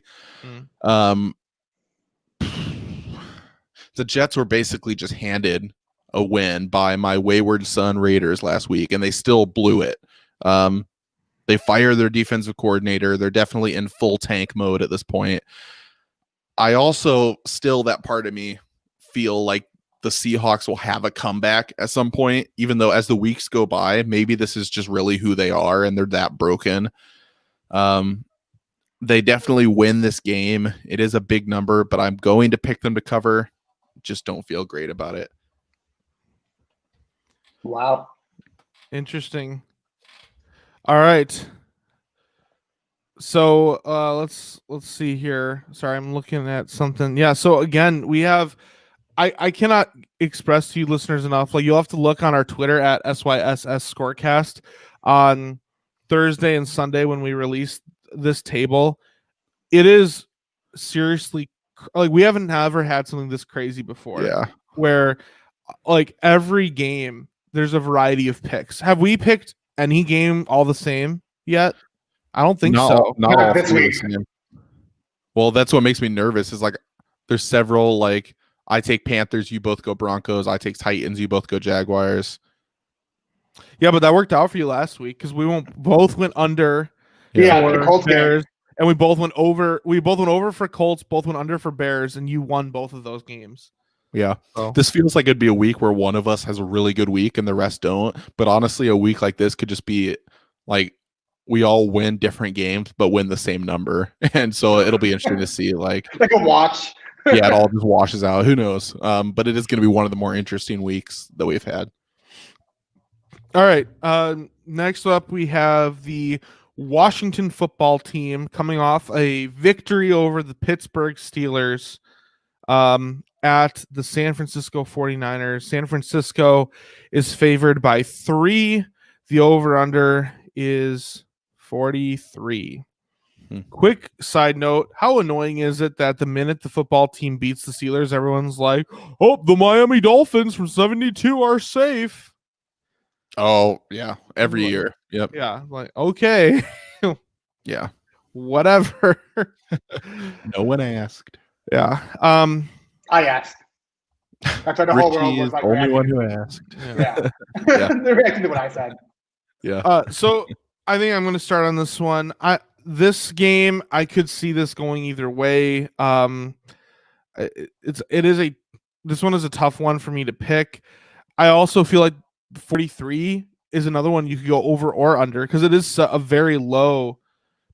The Jets were basically just handed a win by my wayward son Raiders last week, and they still blew it. They fired their defensive coordinator. They're definitely in full tank mode at this point. I also still, that part of me, feel like the Seahawks will have a comeback at some point, even though as the weeks go by, maybe this is just really who they are and they're that broken. They definitely win this game. It is a big number, but I'm going to pick them to cover. Just don't feel great about it. Wow. Interesting. All right. So let's see here. Sorry, I'm looking at something. Yeah. So again, we have. I cannot express to you listeners enough. Like, you'll have to look on our Twitter at SYSS Scorecast on Thursday and Sunday when we release this table. It is seriously like we haven't ever had something this crazy before. Yeah. Where like every game there's a variety of picks. Have we picked any game all the same yet? I don't think so. Not all this three week. of them. Well, that's what makes me nervous. Is like there's several, like I take Panthers, you both go Broncos. I take Titans, you both go Jaguars. Yeah, but that worked out for you last week because we both went under. Yeah, for the Colts Bears, game. and we both went over. We both went over for Colts, both went under for Bears, and you won both of those games. Yeah. So. This feels like it'd be a week where one of us has a really good week and the rest don't. But honestly, a week like this could just be like we all win different games, but win the same number. And so it'll be interesting to see like a watch. Yeah, it all just washes out. Who knows? But it is going to be one of the more interesting weeks that we've had. All right. Next up, we have the Washington football team coming off a victory over the Pittsburgh Steelers at the San Francisco 49ers. San Francisco is favored by 3. The over-under is 43. Quick side note, how annoying is it that the minute the football team beats the Steelers, everyone's like, oh, the Miami Dolphins from 72 are safe. Oh, yeah. Every year. Yep. Yeah. Like, okay. Yeah. Whatever. No one asked. Yeah. I asked. That's why the whole world Richie was is like the only reacting. one who asked. Yeah. They're reacting to what I said. Yeah. So I think I'm going to start on this one. This game, I could see this going either way. This one is a tough one for me to pick. I also feel like 43 is another one you could go over or under because it is a very low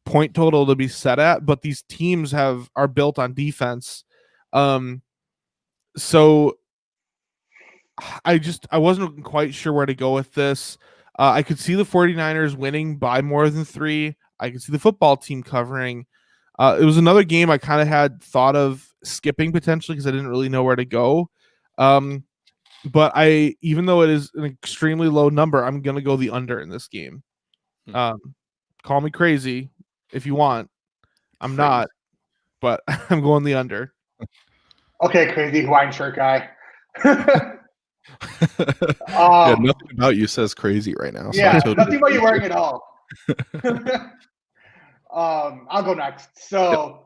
point total to be set at, but these teams are built on defense. So I wasn't quite sure where to go with this. I could see the 49ers winning by more than 3. I could see the football team covering. It was another game I kind of had thought of skipping potentially because I didn't really know where to go. But even though it is an extremely low number, I'm going to go the under in this game. Call me crazy if you want. I'm not, but I'm going the under. Okay, crazy Hawaiian shirt guy. Yeah, nothing about you says crazy right now. So Yeah, nothing about you wearing at all. I'll go next. So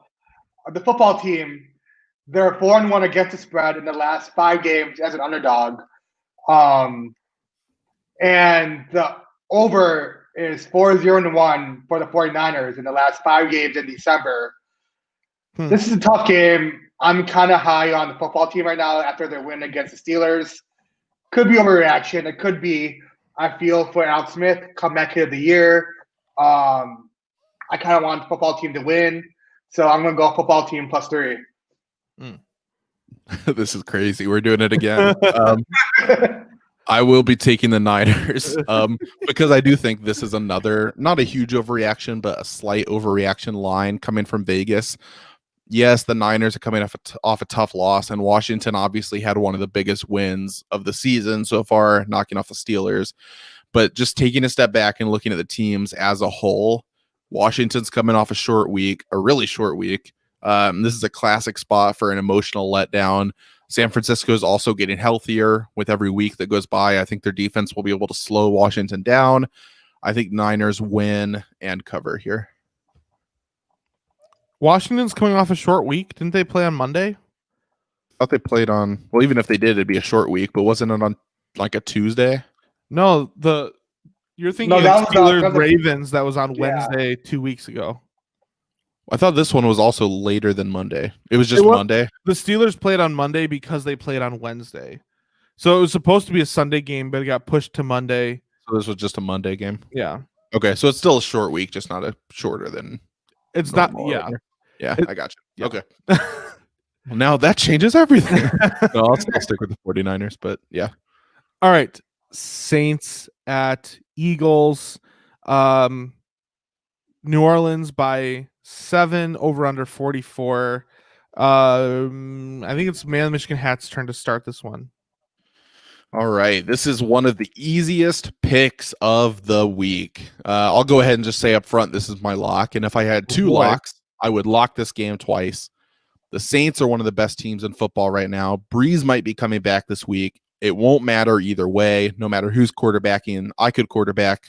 the football team, they're 4-1 against the spread in the last 5 games as an underdog. And the over is 4-0-1 for the 49ers in the last 5 games in December. This is a tough game. I'm kind of high on the football team right now after their win against the Steelers. Could be overreaction. It could be, I feel, for Alex Smith, comeback hit of the year. I kind of want the football team to win. So I'm going to go football team +3. This is crazy. We're doing it again. I will be taking the Niners because I do think this is another, not a huge overreaction, but a slight overreaction line coming from Vegas. Yes, the Niners are coming off a tough loss, and Washington obviously had one of the biggest wins of the season so far, knocking off the Steelers. But just taking a step back and looking at the teams as a whole, Washington's coming off a really short week. This is a classic spot for an emotional letdown. San Francisco is also getting healthier with every week that goes by. I think their defense will be able to slow Washington down. I think Niners win and cover here. Washington's coming off a short week. Didn't they play on Monday? I thought they played on. Well, even if they did, it'd be a short week. But wasn't it on like a Tuesday? No, you're thinking of that was Steelers Ravens that was on Yeah. Wednesday 2 weeks ago. I thought this one was also later than Monday. It was just Monday. The Steelers played on Monday because they played on Wednesday. So it was supposed to be a Sunday game, but it got pushed to Monday. So this was just a Monday game. Yeah. Okay, so it's still a short week, just not a shorter than. It's normal. not. Yeah. Yeah, I got you. Yeah. Okay. Well, now that changes everything. No, I'll still stick with the 49ers, but yeah. All right. Saints at Eagles. New Orleans by 7, over under 44. I think it's Michigan Hat's turn to start this one. All right. This is one of the easiest picks of the week. I'll go ahead and just say up front, this is my lock. And if I had two locks, I would lock this game twice. The Saints are one of the best teams in football right now. Breeze might be coming back this week. It won't matter either way, no matter who's quarterbacking. I could quarterback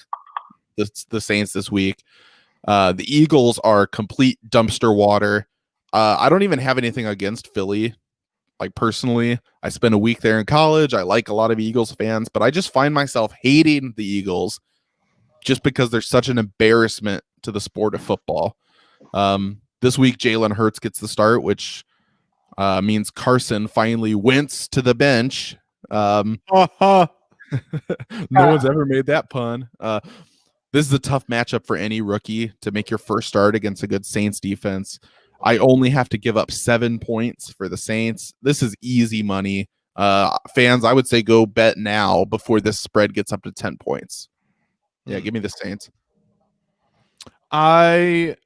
the Saints this week. The Eagles are complete dumpster water. I don't even have anything against Philly. Like personally, I spent a week there in college. I like a lot of Eagles fans, but I just find myself hating the Eagles just because they're such an embarrassment to the sport of football. This week, Jalen Hurts gets the start, which means Carson finally wints to the bench. No one's ever made that pun. This is a tough matchup for any rookie to make your first start against a good Saints defense. I only have to give up 7 points for the Saints. This is easy money. Fans, I would say go bet now before this spread gets up to 10 points. Yeah, give me the Saints. I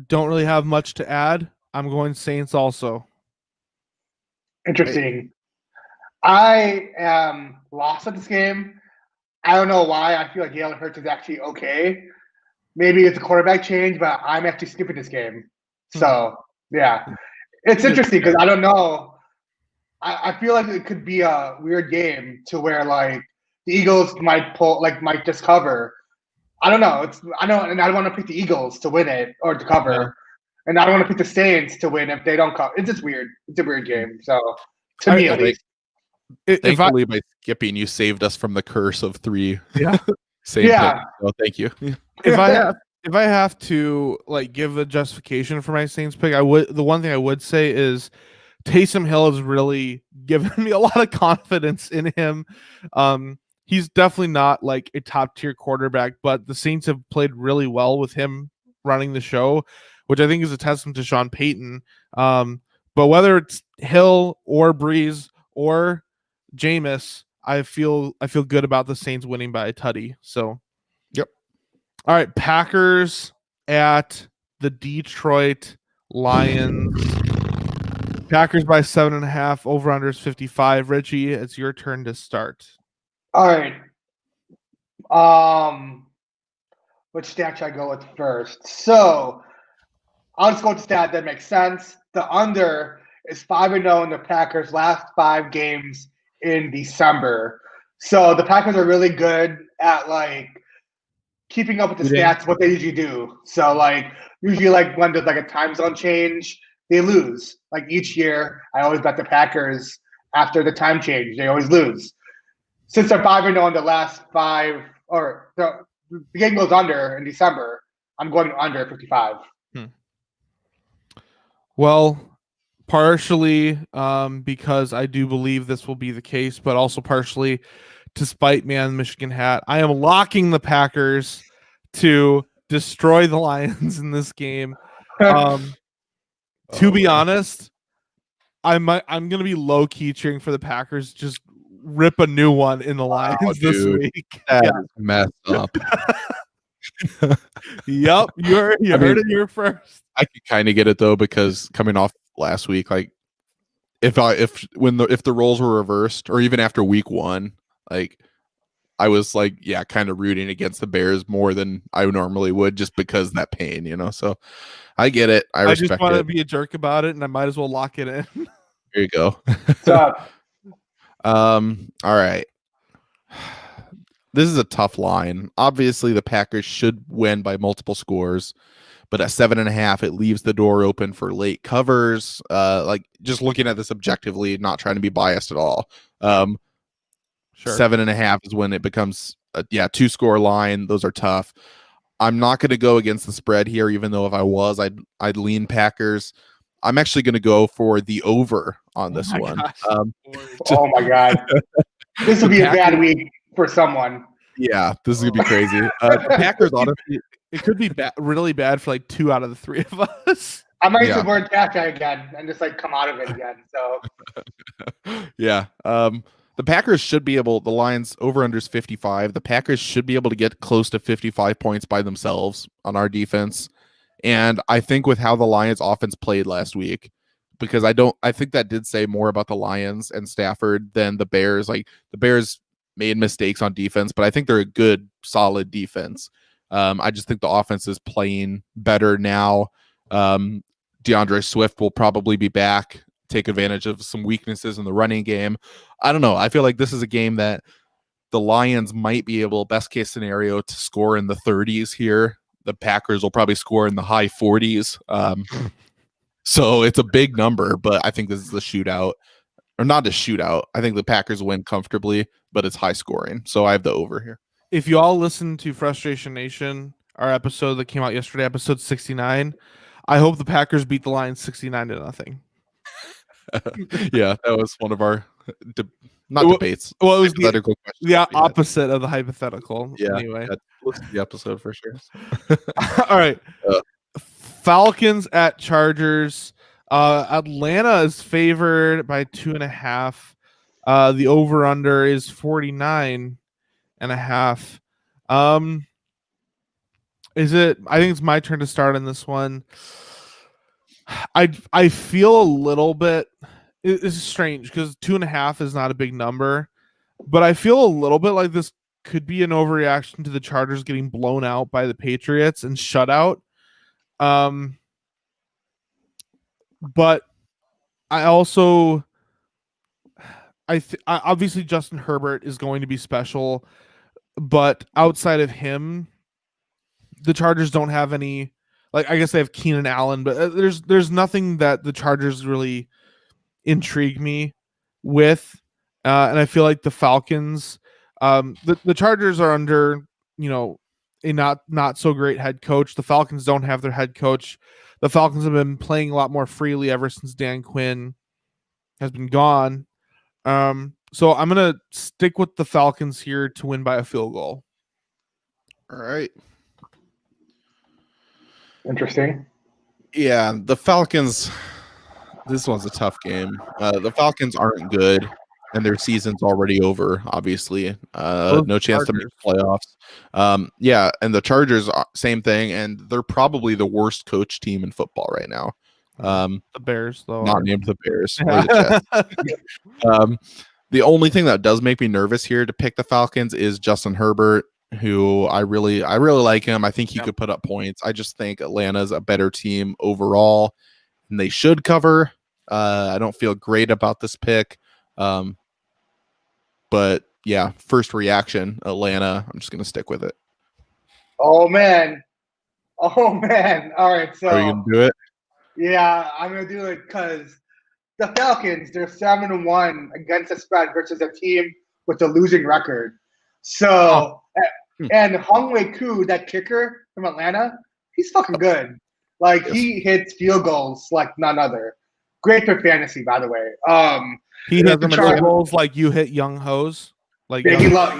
don't really have much to add. I'm going Saints also. Interesting. I am lost at this game. I don't know why. I feel like Jalen Hurts is actually okay. Maybe it's a quarterback change, but I'm actually skipping this game. So, yeah. It's interesting because I don't know. I feel like it could be a weird game to where, like, the Eagles might might just cover. I don't know. I don't want to pick the Eagles to win it or to cover. Yeah. And I don't want to pick the Saints to win if they don't cover. It's just weird. It's a weird game. So, to me at least. Thankfully, by skipping, you saved us from the curse of 3. Yeah. Same pick. So thank you. If I have to give a justification for my Saints pick, the one thing I would say is Taysom Hill has really given me a lot of confidence in him. He's definitely not a top tier quarterback, but the Saints have played really well with him running the show, which I think is a testament to Sean Payton. But whether it's Hill or Breeze or Jameis, I feel good about the Saints winning by a tutty. So, yep. All right, Packers at the Detroit Lions. Packers by 7.5. Over under is 55. Richie, it's your turn to start. All right. Which stat should I go with first? So I'll just go with the stat that makes sense. The under is 5-0 in the Packers' last 5 games in December. So the Packers are really good at keeping up with the stats, what they usually do. So usually when there's a time zone change, they lose. Each year, I always bet the Packers after the time change. They always lose. Since they're 5-0 in the last 5, or the game goes under in December, I'm going under 55. Well, partially because I do believe this will be the case, but also partially to spite me on the Michigan hat. I am locking the Packers to destroy the Lions in this game. To be honest, I'm going to be low key cheering for the Packers. Just rip a new one in the Lions this week. That is messed up. Yep, you heard it here first. I could kind of get it though, because coming off last week, if the roles were reversed, or even after week 1, I was kind of rooting against the Bears more than I normally would, just because of that pain, so I get it. I respect just want it. to be a jerk about it, and I might as well lock it in. There you go. So, all right. This is a tough line. Obviously, the Packers should win by multiple scores, but at 7.5, it leaves the door open for late covers. Like just looking at this objectively, not trying to be biased at all. Sure. 7.5 is when it becomes a 2-score line. Those are tough. I'm not going to go against the spread here, even though if I was, I'd lean Packers. I'm actually going to go for the over on this one. Oh my God, this will be a bad week for someone. Yeah, this is gonna be crazy. The Packers, honestly, It could be really bad for like 2 out of the 3 of us. I might support that guy again and just like come out of it again. So yeah, the Packers should be able. The Lions over/unders 55. The Packers should be able to get close to 55 points by themselves on our defense, and I think with how the Lions offense played last week, because I think that did say more about the Lions and Stafford than the Bears. Like the Bears made mistakes on defense, but I think they're a good, solid defense. I just think the offense is playing better now. DeAndre Swift will probably be back, take advantage of some weaknesses in the running game. I don't know. I feel like this is a game that the Lions might be able, best case scenario, to score in the 30s here. The Packers will probably score in the high 40s. So it's a big number, but I think this is a shootout. Or not a shootout. I think the Packers win comfortably, but it's high scoring. So I have the over here. If you all listened to Frustration Nation, our episode that came out yesterday, episode 69, I hope the Packers beat the Lions 69-0. Yeah, that was one of our debates. Well, it was the the opposite of the hypothetical. Yeah. Anyway, listen to the episode for sure. All right. Falcons at Chargers. Atlanta is favored by 2.5. The over/under is 49.5. Is it? I think it's my turn to start in this one. I feel a little bit. It's strange because 2.5 is not a big number, but I feel a little bit like this could be an overreaction to the Chargers getting blown out by the Patriots and shut out. But I also, obviously Justin Herbert is going to be special, but outside of him, the Chargers don't have any. Like, I guess they have Keenan Allen, but there's nothing that the Chargers really intrigue me with, and I feel like the Falcons, the Chargers are under a not so great head coach. The Falcons don't have their head coach. The Falcons have been playing a lot more freely ever since Dan Quinn has been gone. So I'm gonna stick with the Falcons here to win by a field goal. All right. interesting. Yeah, the Falcons. This one's a tough game. The Falcons aren't good, and their season's already over. Obviously, no chance to make playoffs. Yeah, and the Chargers, same thing, and they're probably the worst coach team in football right now. The Bears, though, not named the Bears. Or the Jets. The only thing that does make me nervous here to pick the Falcons is Justin Herbert, who I really like him. I think he could put up points. I just think Atlanta's a better team overall, and they should cover. I don't feel great about this pick. But yeah, first reaction, Atlanta. I'm just going to stick with it. Oh man. All right. So are you going to do it? Yeah, I'm going to do it because the Falcons, they're 7-1 against the spread versus a team with a losing record. So, and Hong-Wei Koo, that kicker from Atlanta, he's fucking good. Like, he hits field goals like none other. Great for fantasy, by the way. He hit the field goals like you hit young hoes. Like, yeah,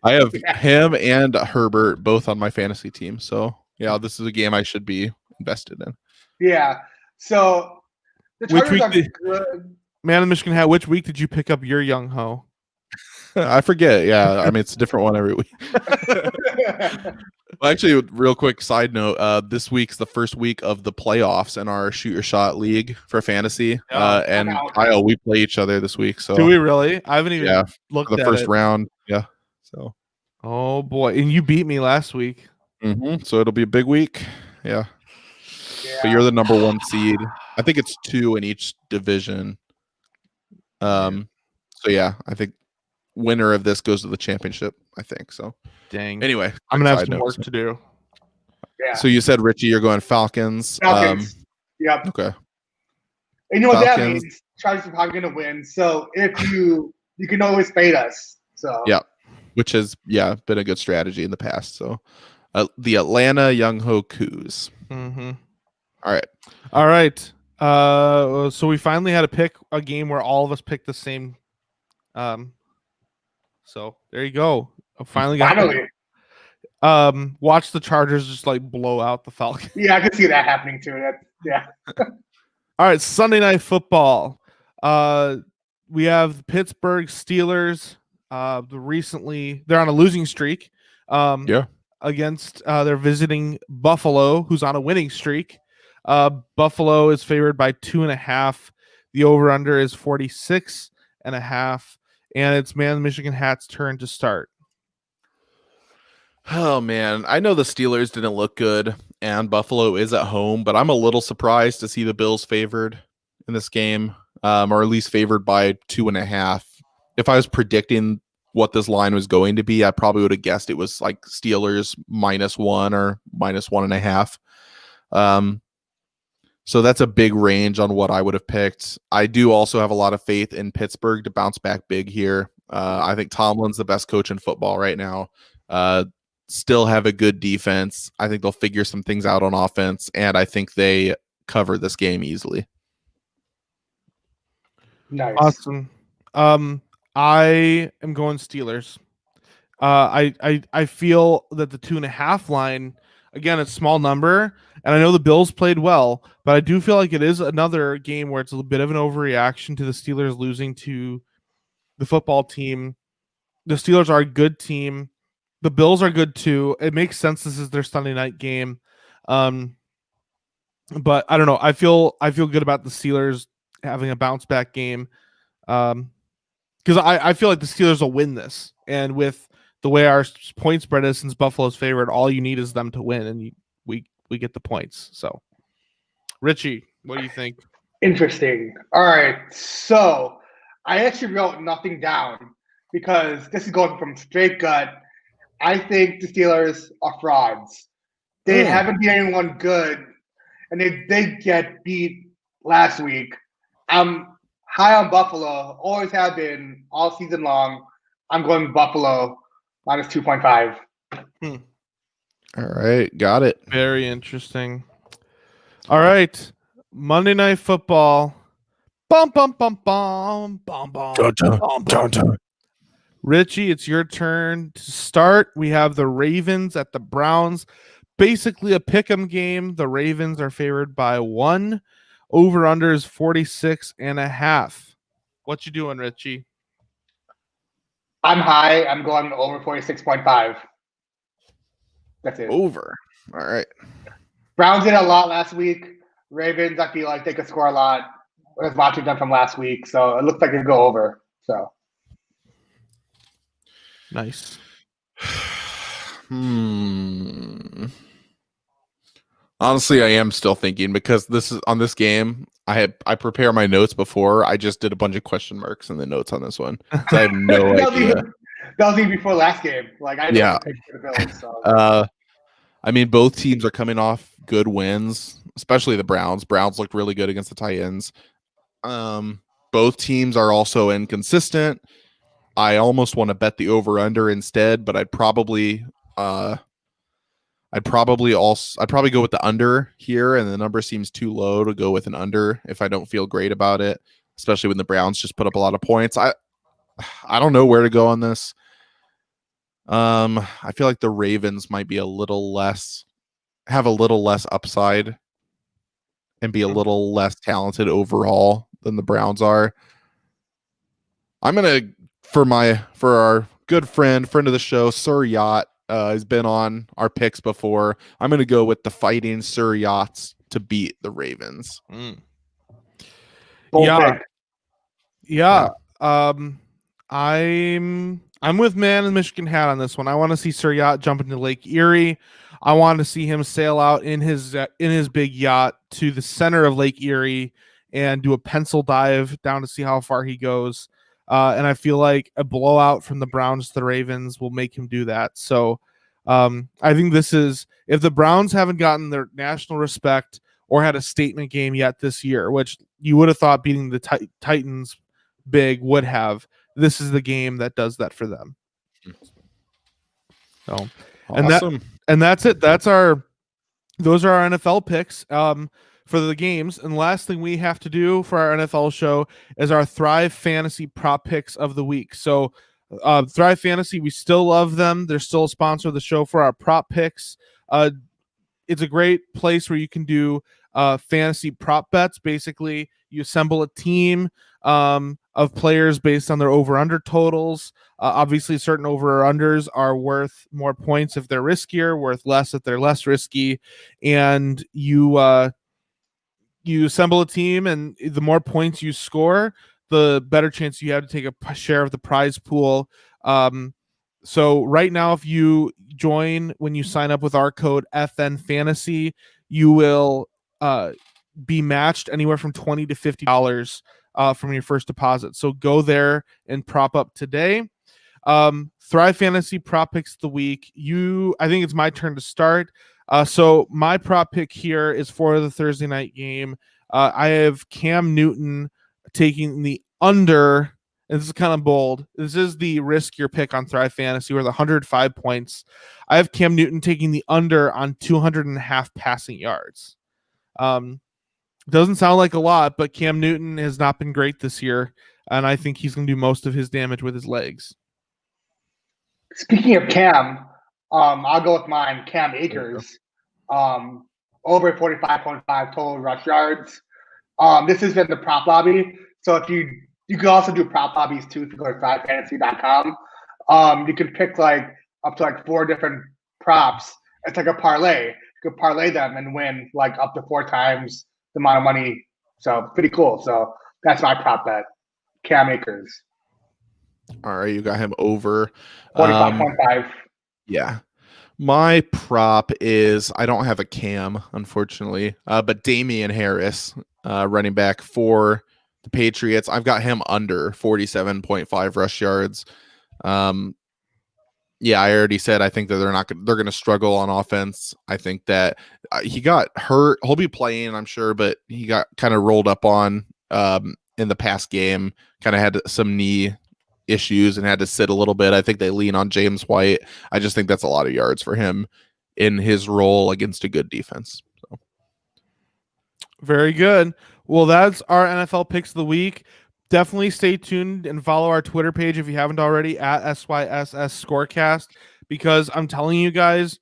I have him and Herbert both on my fantasy team. So, yeah, this is a game I should be invested in. Yeah. So, the Chargers are good. Man of Michigan hat, which week did you pick up your young ho? I forget. Yeah, I mean, it's a different one every week. Well, actually, real quick side note, this week's the first week of the playoffs in our Shoot Your Shot League for fantasy. And Kyle, we play each other this week. So do we really? I haven't even looked at the first round. Yeah. So. Oh, boy. And you beat me last week. Mm-hmm. So it'll be a big week. Yeah. But you're the number 1 seed. I think it's 2 in each division. So, yeah, I think winner of this goes to the championship, I think. So Dang. anyway, I'm gonna have side some notes. work to do. Yeah. So you said, Richie, you're going Falcons. Falcons. Yep. Okay. And you know what that Falcons. means? Chargers are probably going to win. So if you can always fade us. So Yeah. Which has been a good strategy in the past. So the Atlanta Young Ho Coos. Mm-hmm. All right. So we finally had to pick a game where all of us picked the same. So there you go. finally. Watch the Chargers just like blow out the Falcons. Yeah, I can see that happening too. Yeah. All right, Sunday Night Football. We have the Pittsburgh Steelers. They're on a losing streak. Against they're visiting Buffalo, who's on a winning streak. Buffalo is favored by 2.5. The over/under is 46.5, and it's Man Michigan Hat's turn to start. Oh man, I know the Steelers didn't look good, and Buffalo is at home, but I'm a little surprised to see the Bills favored in this game, or at least favored by 2.5. If I was predicting what this line was going to be, I probably would have guessed it was like Steelers -1 or -1.5. So that's a big range on what I would have picked. I do also have a lot of faith in Pittsburgh to bounce back big here. I think Tomlin's the best coach in football right now. Still have a good defense. I think they'll figure some things out on offense, and I think they cover this game easily. Nice. Awesome. I am going Steelers. I feel that the 2.5 line, again, it's small number, and I know the Bills played well, but I do feel like it is another game where it's a bit of an overreaction to the Steelers losing to the football team. The Steelers are a good team. The Bills are good too. It makes sense. This is their Sunday night game. But I don't know. I feel good about the Steelers having a bounce back game. Because I feel like the Steelers will win this. And with the way our point spread is, since Buffalo's favorite, all you need is them to win, and we get the points. So, Richie, what do you think? Interesting. All right. So I actually wrote nothing down because this is going from straight gut. I think the Steelers are frauds. They haven't beat anyone good, and they get beat last week. I'm high on Buffalo, always have been all season long. I'm going Buffalo -2.5. All right, got it. Very interesting. All right, Monday Night Football. Bum bum bum bum bum bum. Bum, bum. Richie, it's your turn to start. We have the Ravens at the Browns. Basically a pick'em game. The Ravens are favored by 1. Over/under is 46.5. What you doing, Richie? I'm high. I'm going over 46.5. That's it. Over. All right. Browns did a lot last week. Ravens, I feel like they could score a lot. I was watching them from last week, so it looks like it'll go over. So nice. Honestly, I am still thinking because this is on this game. I prepare my notes before. I just did a bunch of question marks in the notes on this one. So I have no idea. That was even before last game. Like I didn't pick for the Bills. So. I mean, both teams are coming off good wins, especially the Browns. Browns looked really good against the Titans. Both teams are also inconsistent. I almost want to bet the over/under instead, but I'd probably go with the under here, and the number seems too low to go with an under if I don't feel great about it, especially when the Browns just put up a lot of points. I don't know where to go on this. I feel like the Ravens might be have a little less upside and be a little less talented overall than the Browns are. I'm gonna for our good friend of the show, Sir Yacht, has been on our picks before. I'm gonna go with the Fighting Sir Yachts to beat the Ravens. Yeah. I'm with Man in Michigan Hat on this one. I want to see Sir Yacht jump into Lake Erie. I want to see him sail out in his big yacht to the center of Lake Erie and do a pencil dive down to see how far he goes. And I feel like a blowout from the Browns to the Ravens will make him do that. So I think this is, if the Browns haven't gotten their national respect or had a statement game yet this year, which you would have thought beating the Titans big would have, this is the game that does that for them. So, awesome. And that's it. Those are our NFL picks for the games. And last thing we have to do for our NFL show is our Thrive Fantasy prop picks of the week. So Thrive Fantasy, we still love them. They're still a sponsor of the show for our prop picks. It's a great place where you can do fantasy prop bets. Basically, you assemble a team of players based on their over-under totals. Obviously, certain over-unders are worth more points if they're riskier, worth less if they're less risky. And you assemble a team, and the more points you score, the better chance you have to take a share of the prize pool. So right now, if you join when you sign up with our code FN Fantasy, you will be matched anywhere from $20 to $50 from your first deposit. So go there and prop up today. Thrive Fantasy prop picks of the week. I think it's my turn to start. So my prop pick here is for the Thursday night game. I have Cam Newton taking the under. And this is kind of bold. This is the riskier pick on Thrive Fantasy with 105 points. I have Cam Newton taking the under on 200.5 passing yards. Doesn't sound like a lot, but Cam Newton has not been great this year, and I think he's going to do most of his damage with his legs. Speaking of Cam, I'll go with mine, Cam Akers. Over 45.5 total rush yards. This has been the prop lobby. So if you can also do prop lobbies too if you go to thrivefantasy.com. You can pick up to 4 different props. It's like a parlay. You can parlay them and win up to 4 times the amount of money. So pretty cool. So that's my prop bet. Cam Akers. All right, you got him over 45.5. Yeah. My prop is, I don't have a Cam, unfortunately, but Damian Harris, running back for the Patriots. I've got him under 47.5 rush yards. Yeah, I already said I think that they're going to struggle on offense. I think that he got hurt. He'll be playing, I'm sure, but he got kind of rolled up on in the past game. Kind of had some knee issues and had to sit a little bit. I think they lean on James White. I just think that's a lot of yards for him in his role against a good defense. So. Very good. Well, that's our NFL picks of the week. Definitely stay tuned and follow our Twitter page if you haven't already at SYSS Scorecast, because I'm telling you guys,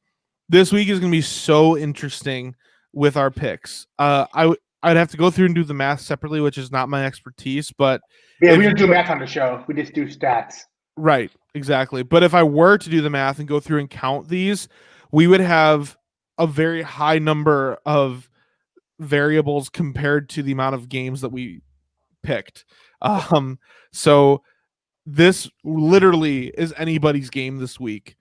this week is going to be so interesting with our picks. I'd have to go through and do the math separately, which is not my expertise, but yeah, we don't do math on the show. We just do stats. Right, exactly. But if I were to do the math and go through and count these, we would have a very high number of variables compared to the amount of games that we picked. So this literally is anybody's game this week.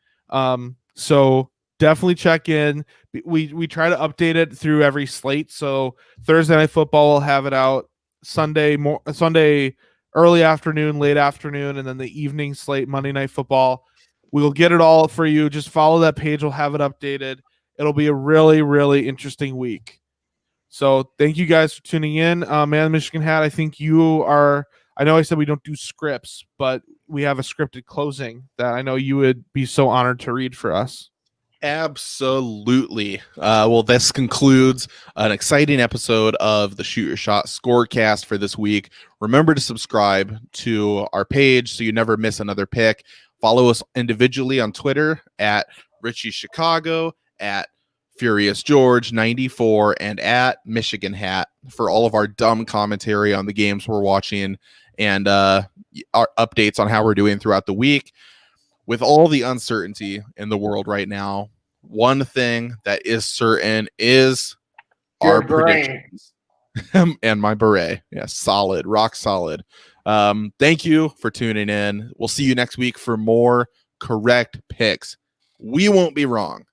So definitely check in. We try to update it through every slate. So Thursday Night Football will have it out Sunday early afternoon, late afternoon, and then the evening slate, Monday Night Football. We'll get it all for you. Just follow that page. We'll have it updated. It'll be a really, really interesting week. So thank you guys for tuning in. Man, Michigan Hat, I think you are – I know I said we don't do scripts, but we have a scripted closing that I know you would be so honored to read for us. Absolutely. Well, this concludes an exciting episode of the Shoot Your Shot Scorecast for this week. Remember to subscribe to our page so you never miss another pick. Follow us individually on Twitter at Richie Chicago, at Furious George 94, and at Michigan Hat for all of our dumb commentary on the games we're watching and our updates on how we're doing throughout the week. With all the uncertainty in the world right now, one thing that is certain is our predictions. And my beret. Yeah, solid, rock solid. Thank you for tuning in. We'll see you next week for more correct picks. We won't be wrong.